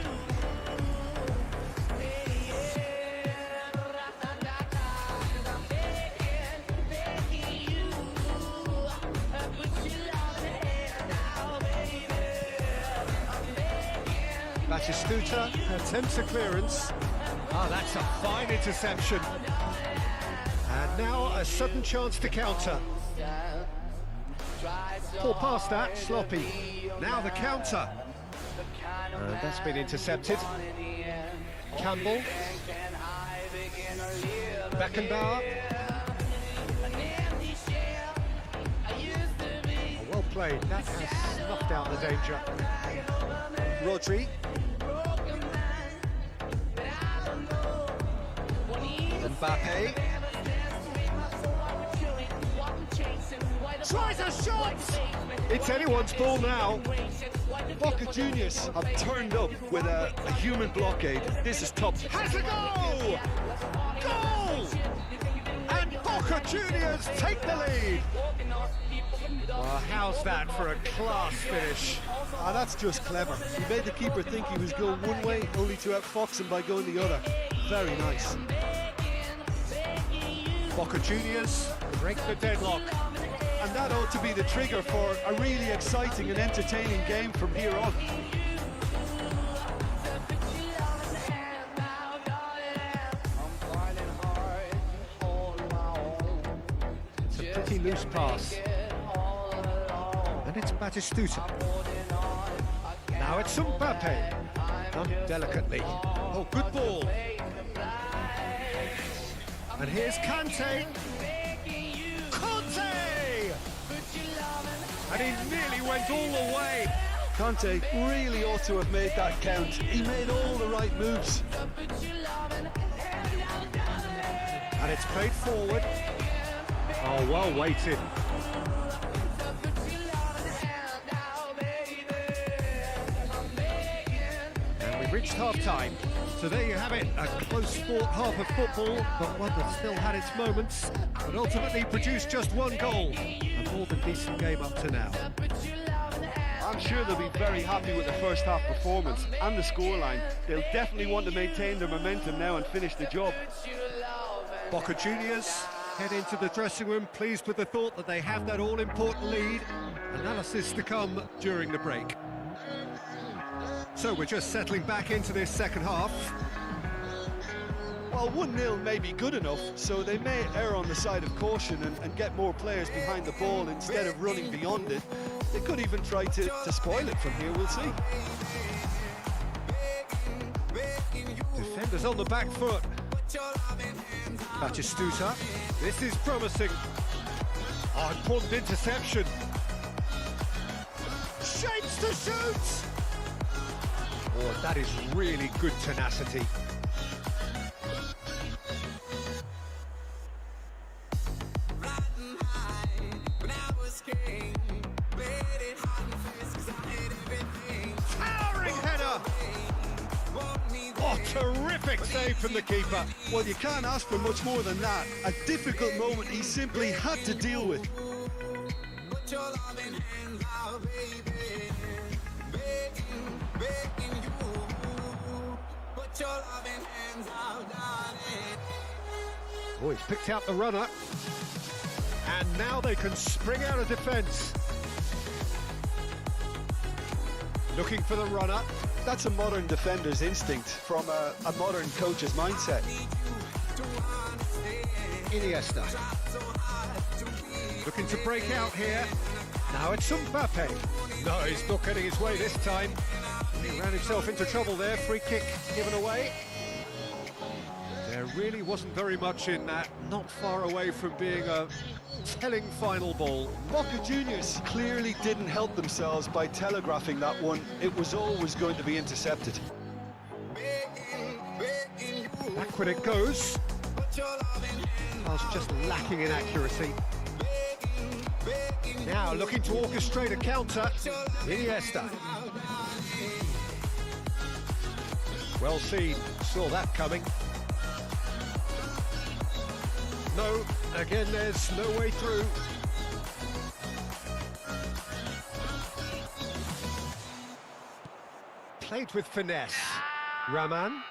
Batistuta attempts a clearance. Ah, that's a fine interception. And now a sudden chance to counter. Poor pass that, sloppy. Now the counter. And that's been intercepted. Campbell. Beckenbauer. Oh, well played, that has snuffed out the danger. Rodri. Mbappe. Tries a shot! It's anyone's ball now. Boca Juniors have turned up with a human blockade. This is top. Has a goal! Goal! And Boca Juniors take the lead. Well, how's that for a class finish? Ah, that's just clever. He made the keeper think he was going one way, only to outfox him by going the other. Very nice. Boca Juniors break the deadlock. And that ought to be the trigger for a really exciting and entertaining game from here on. It's a pretty loose pass. And it's Batistuta. Now it's Mbappe. Done delicately. Oh, good ball. And here's Kante. And he nearly went all the way. Kante really ought to have made that count. He made all the right moves. And it's played forward. Oh, well weighted. And we've reached half-time. So there you have it, a close fought half of football, but one that still had its moments, but ultimately produced just one goal. A more than decent game up to now. I'm sure they'll be very happy with the first half performance and the scoreline. They'll definitely want to maintain their momentum now and finish the job. Boca Juniors head into the dressing room pleased with the thought that they have that all-important lead. Analysis to come during the break. So we're just settling back into this second half. Well, 1-0 may be good enough, so they may err on the side of caution and get more players behind the ball instead of running beyond it. They could even try to spoil it from here, we'll see. Defenders on the back foot. Batistuta. This is promising. Oh, important interception. Shapes to shoot! Oh, that is really good tenacity. Towering header! Oh, terrific save from the keeper. Well, you can't ask for much more than that. A difficult moment he simply had to deal with. Oh, he's picked out the runner. And now they can spring out of defence. Looking for the runner. That's a modern defender's instinct from a modern coach's mindset. Iniesta. Looking to break out here. Now it's Mbappe. No, he's not getting his way this time. He ran himself into trouble there. Free kick given away. There really wasn't very much in that. Not far away from being a telling final ball. Boca Juniors clearly didn't help themselves by telegraphing that one. It was always going to be intercepted. Back when it goes. whilst just lacking in accuracy. Now looking to orchestrate a counter, Iniesta. Well seen, saw that coming. No, again there's no way through. Played with finesse. Rahman.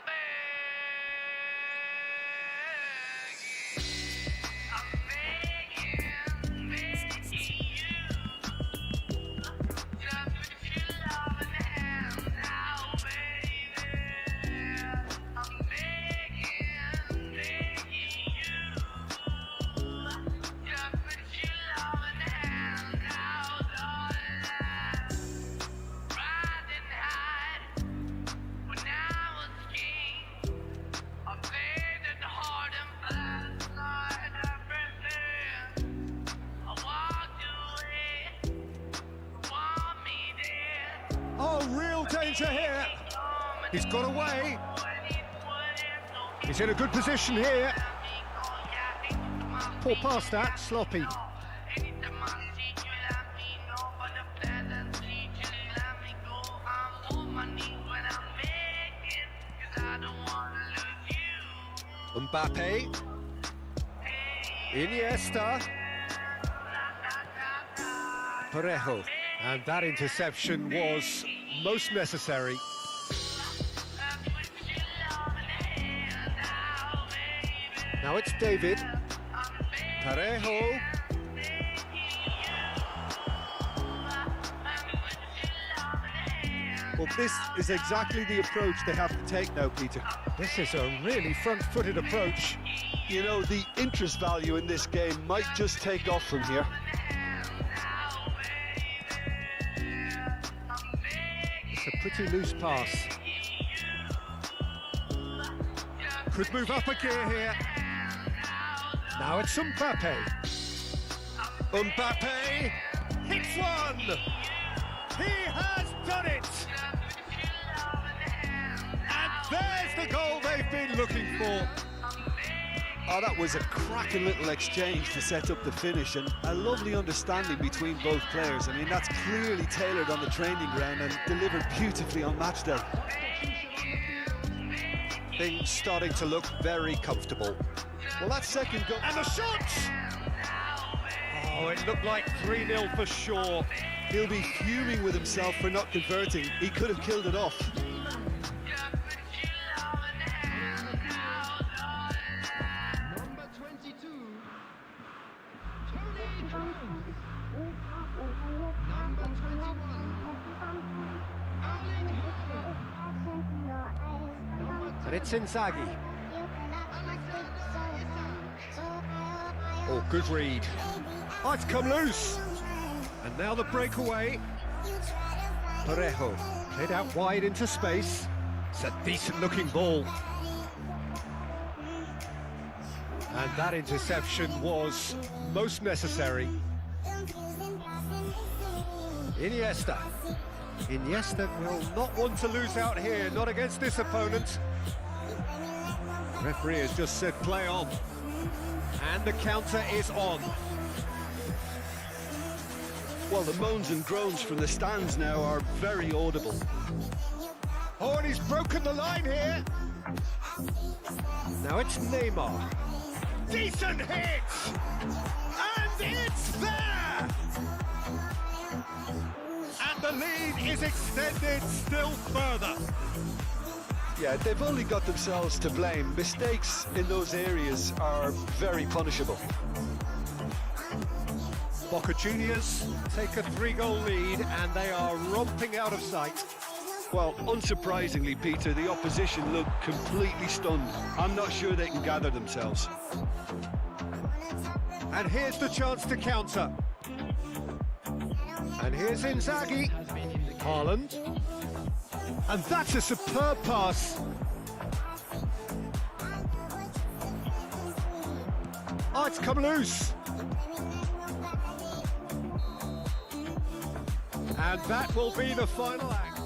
Oh, real danger here. He's got away. He's in a good position here. Poor pass that, sloppy. Mbappe. Iniesta. Parejo. And that interception was most necessary. Now it's David. Parejo. Well, this is exactly the approach they have to take now, Peter. This is a really front-footed approach. You know, the interest value in this game might just take off from here. It's a pretty loose pass. Could move up a gear here. Now it's Mbappe. Mbappe hits one! He has done it! And there's the goal they've been looking for. Oh, that was a cracking little exchange to set up the finish, and a lovely understanding between both players. I mean, that's clearly tailored on the training ground and delivered beautifully on match day. Things starting to look very comfortable. Well, that second goal... And the shot! Oh, it looked like 3-0 for sure. He'll be fuming with himself for not converting. He could have killed it off. Number 22. Tony Jones. Number 21. Erling Haaland. And it's Inzaghi. Oh, good read. Oh, it's come loose. And now the breakaway. Parejo played out wide into space. It's a decent-looking ball. And that interception was most necessary. Iniesta. Iniesta will not want to lose out here, not against this opponent. Referee has just said play on. And the counter is on. Well, the moans and groans from the stands now are very audible. Oh, and he's broken the line here. Now it's Neymar. Decent hit! And it's there! And the lead is extended still further. Yeah, they've only got themselves to blame. Mistakes in those areas are very punishable. Boca Juniors take a 3-goal lead and they are romping out of sight. Well, unsurprisingly, Peter, the opposition look completely stunned. I'm not sure they can gather themselves. And here's the chance to counter. And here's Inzaghi. Haaland. And that's a superb pass. Oh, it's come loose. And that will be the final act.